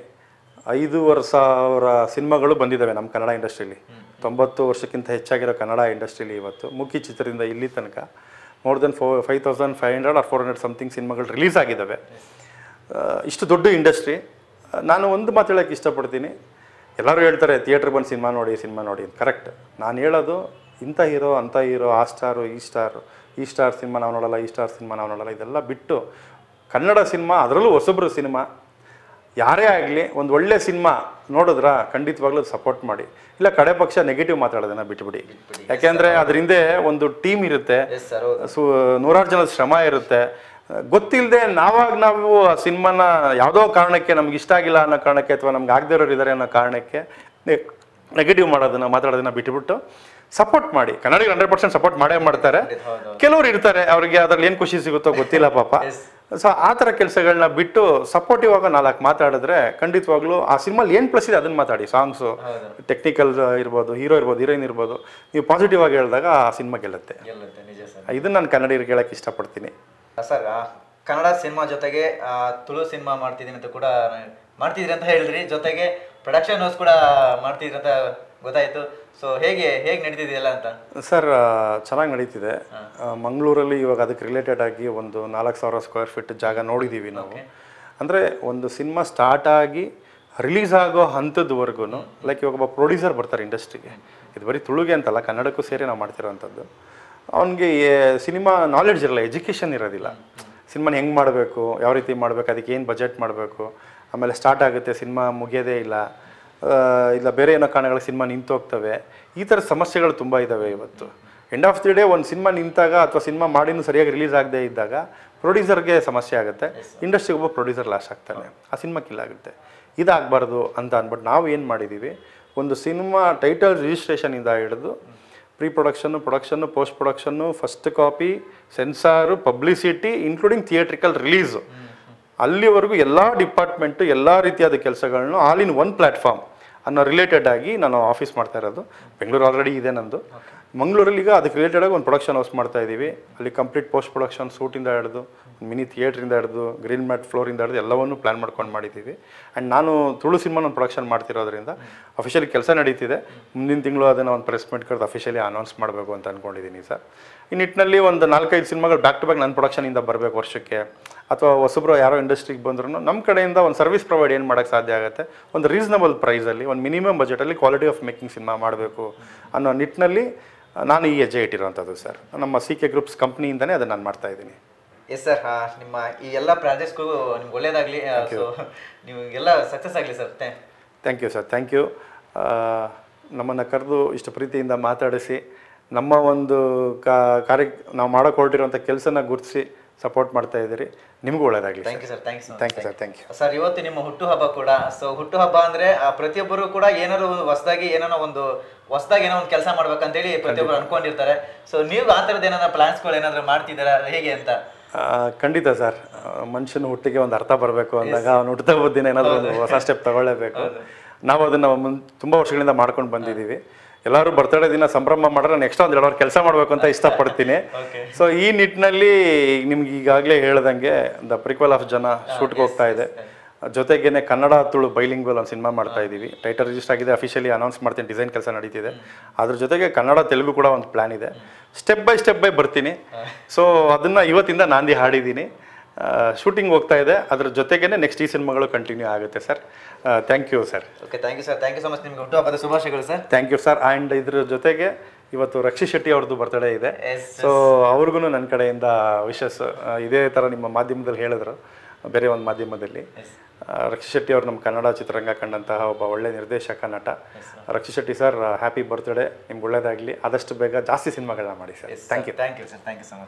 5,500 ಸಿನಿಮಾಗಳು ಬಂದಿದ್ದಾವೆ ನಮ್ಮ ಕನ್ನಡ ಇಂಡಸ್ಟ್ರೀಲಿ. 90 ವರ್ಷಕ್ಕಿಂತ ಹೆಚ್ಚಾಗಿರೋ ಕನ್ನಡ ಇಂಡಸ್ಟ್ರೀಲಿ ಇವತ್ತು ಮುಖ್ಯ ಚಿತ್ರದಿಂದ ಇಲ್ಲಿ ತನಕ ಮೋರ್ ದೆನ್ 5,500 or 400 ಸಮಥಿಂಗ್ ಸಿನಿಮಾಗಳು ರಿಲೀಸ್ ಆಗಿದ್ದಾವೆ. ಇಷ್ಟು ದೊಡ್ಡ ಇಂಡಸ್ಟ್ರಿ. ನಾನು ಒಂದು ಮಾತು ಹೇಳೋಕ್ಕೆ ಇಷ್ಟಪಡ್ತೀನಿ. ಎಲ್ಲರೂ ಹೇಳ್ತಾರೆ ಥಿಯೇಟ್ರ್ ಬಂದು ಸಿನಿಮಾ ನೋಡಿ ಅಂತ. ಕರೆಕ್ಟ್. ನಾನು ಹೇಳೋದು ಇಂಥ ಹೀರೋ, ಅಂಥ ಹೀರೋ, ಆ ಸ್ಟಾರು, ಈ ಸ್ಟಾರ್ ಸಿನಿಮಾ ನಾವು ನೋಡೋಲ್ಲ, ಈ ಸ್ಟಾರ್ ಸಿನಿಮಾ ನಾವು ನೋಡೋಲ್ಲ, ಇದೆಲ್ಲ ಬಿಟ್ಟು ಕನ್ನಡ ಸಿನಿಮಾ, ಅದರಲ್ಲೂ ಹೊಸಬ್ರು ಸಿನಿಮಾ ಯಾರೇ ಆಗಲಿ ಒಂದು ಒಳ್ಳೆ ಸಿನಿಮಾ ನೋಡಿದ್ರ ಖಂಡಿತವಾಗ್ಲೂ ಸಪೋರ್ಟ್ ಮಾಡಿ. ಇಲ್ಲ ಕಡೆ ಪಕ್ಷ ನೆಗೆಟಿವ್ ಮಾತಾಡೋದನ್ನ ಬಿಟ್ಬಿಡಿ. ಯಾಕೆಂದರೆ ಅದರಿಂದ ಒಂದು ಟೀಮ್ ಇರುತ್ತೆ, 100 ಜನದ ಶ್ರಮ ಇರುತ್ತೆ. ಗೊತ್ತಿಲ್ಲದೆ ನಾವು ಆ ಸಿನಿಮಾನ ಯಾವುದೋ ಕಾರಣಕ್ಕೆ ನಮ್ಗೆ ಇಷ್ಟ ಆಗಿಲ್ಲ ಅನ್ನೋ ಕಾರಣಕ್ಕೆ, ಅಥವಾ ನಮ್ಗೆ ಆಗದೇ ಇರೋರು ಇದ್ದಾರೆ ಅನ್ನೋ ಕಾರಣಕ್ಕೆ ನೆಗೆಟಿವ್ ಮಾತಾಡೋದನ್ನ ಬಿಟ್ಬಿಟ್ಟು ಸಪೋರ್ಟ್ ಮಾಡಿ. ಕನ್ನಡಿಗರು 100% ಸಪೋರ್ಟ್ ಮಾಡೇ ಮಾಡ್ತಾರೆ. ಕೆಲವರು ಇರ್ತಾರೆ, ಅವ್ರಿಗೆ ಅದ್ರಲ್ಲಿ ಏನು ಖುಷಿ ಸಿಗುತ್ತೋ ಗೊತ್ತಿಲ್ಲ ಪಾಪ. ಸೊ ಆ ಥರ ಕೆಲಸಗಳನ್ನ ಬಿಟ್ಟು ಸಪೋರ್ಟಿವ್ ಆಗಿ 4 ಮಾತಾಡಿದ್ರೆ ಖಂಡಿತವಾಗ್ಲೂ ಆ ಸಿನಿಮಾಲಿ ಏನು ಪ್ಲಸ್ ಇದೆ ಅದನ್ನು ಮಾತಾಡಿ. ಸಾಂಗ್ಸು, ಟೆಕ್ನಿಕಲ್ ಇರ್ಬೋದು, ಹೀರೋ ಇರ್ಬೋದು, ಹೀರೋಯಿನ್ ಇರ್ಬೋದು, ನೀವು ಪಾಸಿಟಿವ್ ಆಗಿ ಹೇಳಿದಾಗ ಆ ಸಿನಿಮಾ ಗೆಲ್ಲುತ್ತೆ. ಇದನ್ನು ನಾನು ಕನ್ನಡಿಗರಿಗೆ ಹೇಳಕ್ಕೆ ಇಷ್ಟಪಡ್ತೀನಿ
ಸರ್. ಕನ್ನಡ ಸಿನಿಮಾ ಜೊತೆಗೆ ತುಳು ಸಿನಿಮಾ ಮಾಡ್ತಿದ್ದೀನಿ ಅಂತ ಕೂಡ ಮಾಡ್ತಿದ್ರಿ ಅಂತ ಹೇಳಿದ್ರಿ, ಜೊತೆಗೆ ಪ್ರೊಡಕ್ಷನ್ ಹೌಸ್ ಕೂಡ ಮಾಡ್ತಿದ್ರಿ ಅಂತ ಗೊತ್ತಾಯಿತು. ಸೊ ಹೇಗೆ ನಡೀತಿದೆಯಲ್ಲ ಅಂತ
ಸರ್? ಚೆನ್ನಾಗಿ ನಡೀತಿದೆ. ಮಂಗಳೂರಲ್ಲಿ ಇವಾಗ ಅದಕ್ಕೆ ರಿಲೇಟೆಡ್ ಆಗಿ ಒಂದು 4,000 ಸ್ಕ್ವೇರ್ ಫೀಟ್ ಜಾಗ ನೋಡಿದ್ದೀವಿ ನಾವು. ಅಂದರೆ ಒಂದು ಸಿನಿಮಾ ಸ್ಟಾರ್ಟ್ ಆಗಿ ರಿಲೀಸ್ ಆಗೋ ಹಂತದವರೆಗೂ ಲೈಕ್ ಇವಾಗ ಒಬ್ಬ ಪ್ರೊಡ್ಯೂಸರ್ ಬರ್ತಾರೆ ಇಂಡಸ್ಟ್ರಿಗೆ. ಇದು ಬರೀ ತುಳುಗೆ ಅಂತಲ್ಲ, ಕನ್ನಡಕ್ಕೂ ಸೇರಿ ನಾವು ಮಾಡ್ತಿರೋವಂಥದ್ದು. ಅವನಿಗೆ ಸಿನಿಮಾ ನಾಲೆಡ್ಜ್ ಇರಲ್ಲ, ಎಜುಕೇಷನ್ ಇರೋದಿಲ್ಲ. ಸಿನಿಮಾನ ಹೆಂಗೆ ಮಾಡಬೇಕು, ಯಾವ ರೀತಿ ಮಾಡಬೇಕು, ಅದಕ್ಕೆ ಏನು ಬಜೆಟ್ ಮಾಡಬೇಕು, ಆಮೇಲೆ ಸ್ಟಾರ್ಟ್ ಆಗುತ್ತೆ ಸಿನಿಮಾ ಮುಗಿಯೋದೇ ಇಲ್ಲ ಬೇರೆ ಏನೋ ಕಾರಣಗಳಿಗೆ ಸಿನಿಮಾ ನಿಂತೋಗ್ತವೆ. ಈ ಥರ ಸಮಸ್ಯೆಗಳು ತುಂಬ ಇದ್ದಾವೆ ಇವತ್ತು. ಎಂಡ್ ಆಫ್ ದಿ ಡೇ ಒಂದು ಸಿನಿಮಾ ನಿಂತಾಗ ಅಥವಾ ಸಿನಿಮಾ ಮಾಡಿನೂ ಸರಿಯಾಗಿ ರಿಲೀಸ್ ಆಗದೇ ಇದ್ದಾಗ ಪ್ರೊಡ್ಯೂಸರ್ಗೆ ಸಮಸ್ಯೆ ಆಗುತ್ತೆ, ಇಂಡಸ್ಟ್ರಿಗೆ ಒಬ್ಬ ಪ್ರೊಡ್ಯೂಸರ್ ಲಾಸ್ ಆಗ್ತಾನೆ, ಆ ಸಿನಿಮಾ ಕಿಲ್ಲಾಗುತ್ತೆ. ಇದಾಗಬಾರ್ದು ಅಂತ ಅಂದ್ಬಿಟ್ಟು ನಾವು ಏನು ಮಾಡಿದ್ದೀವಿ, ಒಂದು ಸಿನಿಮಾ ಟೈಟಲ್ ರಿಜಿಸ್ಟ್ರೇಷನಿಂದ ಹಿಡಿದು pre production, post production, first copy, censor, publicity, including theatrical release, ಅಲ್ಲಿವರೆಗೂ ಎಲ್ಲ ಡಿಪಾರ್ಟ್ಮೆಂಟು ಎಲ್ಲ ರೀತಿಯಾದ ಕೆಲಸಗಳನ್ನು ಆಲ್ ಇನ್ ಒನ್ ಪ್ಲ್ಯಾಟ್ಫಾರ್ಮ್ ಅನ್ನೋ ರಿಲೇಟೆಡ್ ಆಗಿ ನಾನು ಆಫೀಸ್ ಮಾಡ್ತಾ ಇರೋದು. ಬೆಂಗಳೂರು ಆಲ್ರೆಡಿ ಇದೆ ನಂದು. ಮಂಗಳೂರಲ್ಲಿ ಈಗ ಅದಕ್ಕೆ ರಿಲೇಟೆಡಾಗಿ ಒಂದು ಪ್ರೊಡಕ್ಷನ್ ಹೌಸ್ ಮಾಡ್ತಾ ಇದ್ದೀವಿ. ಅಲ್ಲಿ ಕಂಪ್ಲೀಟ್ ಪೋಸ್ಟ್ ಪ್ರೊಡಕ್ಷನ್ ಶೂಟಿಂದ ಹಿಡಿದು ಮಿನಿ ಥಿಯೇಟ್ರಿಂದ ಹಿಡಿದು ಗ್ರೀನ್ ಮ್ಯಾಟ್ ಫ್ಲೋರಿಂದ ಹಿಡಿದು ಎಲ್ಲವನ್ನೂ ಪ್ಲ್ಯಾನ್ ಮಾಡ್ಕೊಂಡು ಮಾಡಿದ್ದೀವಿ. ಆ್ಯಂಡ್ ನಾನು ತುಳು ಸಿನಿಮಾನ ಒಂದು ಪ್ರೊಡಕ್ಷನ್ ಮಾಡ್ತಿರೋದ್ರಿಂದ ಅಫಿಷಿಯಲಿ ಕೆಲಸ ನಡೀತಿದೆ. ಮುಂದಿನ ತಿಂಗಳು ಅದನ್ನು ಒಂದು ಪ್ರೆಸ್ ಮೀಟ್ ಕರೆದು ಅಫಿಷಿಯಲಿ ಅನೌನ್ಸ್ ಮಾಡಬೇಕು ಅಂತ ಅಂದ್ಕೊಂಡಿದ್ದೀನಿ ಸರ್. ಈ ನಿಟ್ಟಿನಲ್ಲಿ ಒಂದು 4-5 ಸಿನಿಮಾಗಳು ಬ್ಯಾಕ್ ಟು ಬ್ಯಾಕ್ ನನ್ನ ಪ್ರೊಡಕ್ಷನಿಂದ ಬರಬೇಕು ವರ್ಷಕ್ಕೆ, ಅಥವಾ ಹೊಸಬ್ರು ಯಾರೋ ಇಂಡಸ್ಟ್ರಿಗೆ ಬಂದ್ರೂ ನಮ್ಮ ಕಡೆಯಿಂದ ಒಂದು ಸರ್ವಿಸ್ ಪ್ರೊವೈಡ್ ಏನು ಮಾಡೋಕ್ಕೆ ಸಾಧ್ಯ ಆಗುತ್ತೆ, ಒಂದು ರೀಸನಬಲ್ ಪ್ರೈಸಲ್ಲಿ ಒಂದು ಮಿನಿಮಮ್ ಬಜೆಟಲ್ಲಿ ಕ್ವಾಲಿಟಿ ಆಫ್ ಮೇಕಿಂಗ್ ಸಿನಿಮಾ ಮಾಡಬೇಕು ಅನ್ನೋ ನಿಟ್ಟಿನಲ್ಲಿ ನಾನು ಈ ಹೆಜ್ಜೆ ಇಟ್ಟಿರೋಂಥದ್ದು ಸರ್. ನಮ್ಮ CK ಗ್ರೂಪ್ಸ್ ಕಂಪ್ನಿಯಿಂದನೇ ಅದನ್ನು ನಾನು ಮಾಡ್ತಾ ಇದ್ದೀನಿ.
ಎಸ್ ಸರ್, ನಿಮ್ಮ ಈ ಎಲ್ಲ ಪ್ರಾಜೆಕ್ಟ್ಸ್ಗೂ ನಿಮ್ಗೆ ಒಳ್ಳೇದಾಗಲಿ, ಸೊ ನೀವು ಎಲ್ಲ ಸಕ್ಸಸ್ ಆಗಲಿ sir.
Thank you sir, thank you. ನಮ್ಮನ್ನು ಕರೆದು ಇಷ್ಟು ಪ್ರೀತಿಯಿಂದ ಮಾತಾಡಿಸಿ ನಮ್ಮ ಒಂದು ಕಾರ್ಯ ನಾವು ಮಾಡೋಕೆ ಹೊರಟಿರೋಂಥ ಕೆಲಸನ ಗುರುತಿಸಿ ಸಪೋರ್ಟ್ ಮಾಡ್ತಾ ಇದ್ದೀರಿ. ನಿಮಗೂ ಒಳ್ಳೆಯದಾಗಲಿ.
Thank you sir.
Thank you sir. Thank you
sir. ಇವತ್ತು ನಿಮ್ಮ ಹುಟ್ಟುಹಬ್ಬ ಕೂಡ. ಸೊ ಹುಟ್ಟುಹಬ್ಬ ಅಂದರೆ ಪ್ರತಿಯೊಬ್ಬರು ಕೂಡ ಏನಾದ್ರು ಹೊಸದಾಗಿ ಏನೋ ಒಂದು ಕೆಲಸ ಮಾಡ್ಬೇಕಂತೇಳಿ ಪ್ರತಿಯೊಬ್ಬರು ಅನ್ಕೊಂಡಿರ್ತಾರೆ. ಸೊ ನೀವು ಆ ಥರದ್ದು ಏನಾದ್ರು ಪ್ಲಾನ್ಸ್ಗಳು ಏನಾದ್ರು ಮಾಡ್ತಿದ್ದೀರಾ ಹೇಗೆ ಅಂತ?
ಖಂಡಿತ ಸರ್. ಮನುಷ್ಯನ ಹುಟ್ಟಿಗೆ ಒಂದು ಅರ್ಥ ಬರಬೇಕು ಅಂದಾಗ ಅವ್ನು ಹುಟ್ಟಿದ ದಿನ ಏನಾದರೂ ಒಂದು ಹೊಸ ಸ್ಟೆಪ್ ತಗೊಳ್ಳೇಬೇಕು. ನಾವು ಅದನ್ನು ತುಂಬ ವರ್ಷಗಳಿಂದ ಮಾಡ್ಕೊಂಡು ಬಂದಿದ್ದೀವಿ. ಎಲ್ಲರೂ ಬರ್ತಡೇ ದಿನ ಸಂಭ್ರಮ ಮಾಡಿದ್ರೆ ನಾನು ಎಕ್ಸ್ಟ್ರಾ 1-2 ಅವರ್ ಕೆಲಸ ಮಾಡಬೇಕು ಅಂತ ಇಷ್ಟಪಡ್ತೀನಿ. ಸೊ ಈ ನಿಟ್ಟಿನಲ್ಲಿ ನಿಮ್ಗೆ ಈಗಾಗಲೇ ಹೇಳ್ದಂಗೆ ದ ಪ್ರಿಕ್ವೆಲ್ ಆಫ್ ಜನ ಶೂಟ್ಗೆ ಹೋಗ್ತಾ ಇದೆ. ಜೊತೆಗೇನೆ ಕನ್ನಡ ತುಳು ಬೈಲಿಂಗ್ವಲ್ ಒಂದು ಸಿನಿಮಾ ಮಾಡ್ತಾ ಇದ್ದೀವಿ. ಟೈಟಲ್ ರಿಜಿಸ್ಟರ್ ಆಗಿದೆ, ಅಫಿಷಿಯಲಿ ಅನೌನ್ಸ್ ಮಾಡ್ತೀನಿ. ಡಿಸೈನ್ ಕೆಲಸ ನಡೀತಿದೆ. ಅದ್ರ ಜೊತೆಗೆ ಕನ್ನಡ ತೆಲುಗು ಕೂಡ ಒಂದು ಪ್ಲ್ಯಾನ್ ಇದೆ. ಸ್ಟೆಪ್ ಬೈ ಬರ್ತೀನಿ. ಸೊ ಅದನ್ನು ಇವತ್ತಿಂದ ನಾಂದಿ ಹಾಡಿದ್ದೀನಿ. ಶೂಟಿಂಗ್ ಹೋಗ್ತಾ ಇದೆ. ಅದ್ರ ಜೊತೆಗೇನೆ ನೆಕ್ಸ್ಟ್ ಈ ಸಿನಿಮಾಗಳು ಕಂಟಿನ್ಯೂ ಆಗುತ್ತೆ sir. Thank you sir.
Okay, thank you sir. Thank you so much. ನಿಮಗೆ ಹುಟ್ಟುಹಬ್ಬದ ಶುಭಾಶಯಗಳು sir.
Thank you sir. And ಇದ್ರ ಜೊತೆಗೆ ಇವತ್ತು ರಕ್ಷಿತ್ ಶೆಟ್ಟಿ ಅವ್ರದ್ದು ಬರ್ತಡೇ ಇದೆ. ಸೊ ಅವ್ರಿಗೂ ನನ್ನ ಕಡೆಯಿಂದ ವಿಶಸ್. ಇದೇ ಥರ ನಿಮ್ಮ ಮಾಧ್ಯಮದಲ್ಲಿ ಹೇಳಿದ್ರು, ಬೇರೆ ಒಂದು ಮಾಧ್ಯಮದಲ್ಲಿ. ರಕ್ಷಿತ್ ಶೆಟ್ಟಿ ಅವರು ನಮ್ಮ ಕನ್ನಡ ಚಿತ್ರರಂಗ ಕಂಡಂತಹ ಒಬ್ಬ ಒಳ್ಳೆ ನಿರ್ದೇಶಕ, ನಟ. Rakshit Shetty sir, happy birthday. ನಿಮ್ಗೆ ಒಳ್ಳೇದಾಗಲಿ. ಆದಷ್ಟು ಬೇಗ ಜಾಸ್ತಿ ಸಿನಿಮಾಗಳನ್ನ ಮಾಡಿ sir. Thank you.
Thank you sir. Thank you so much.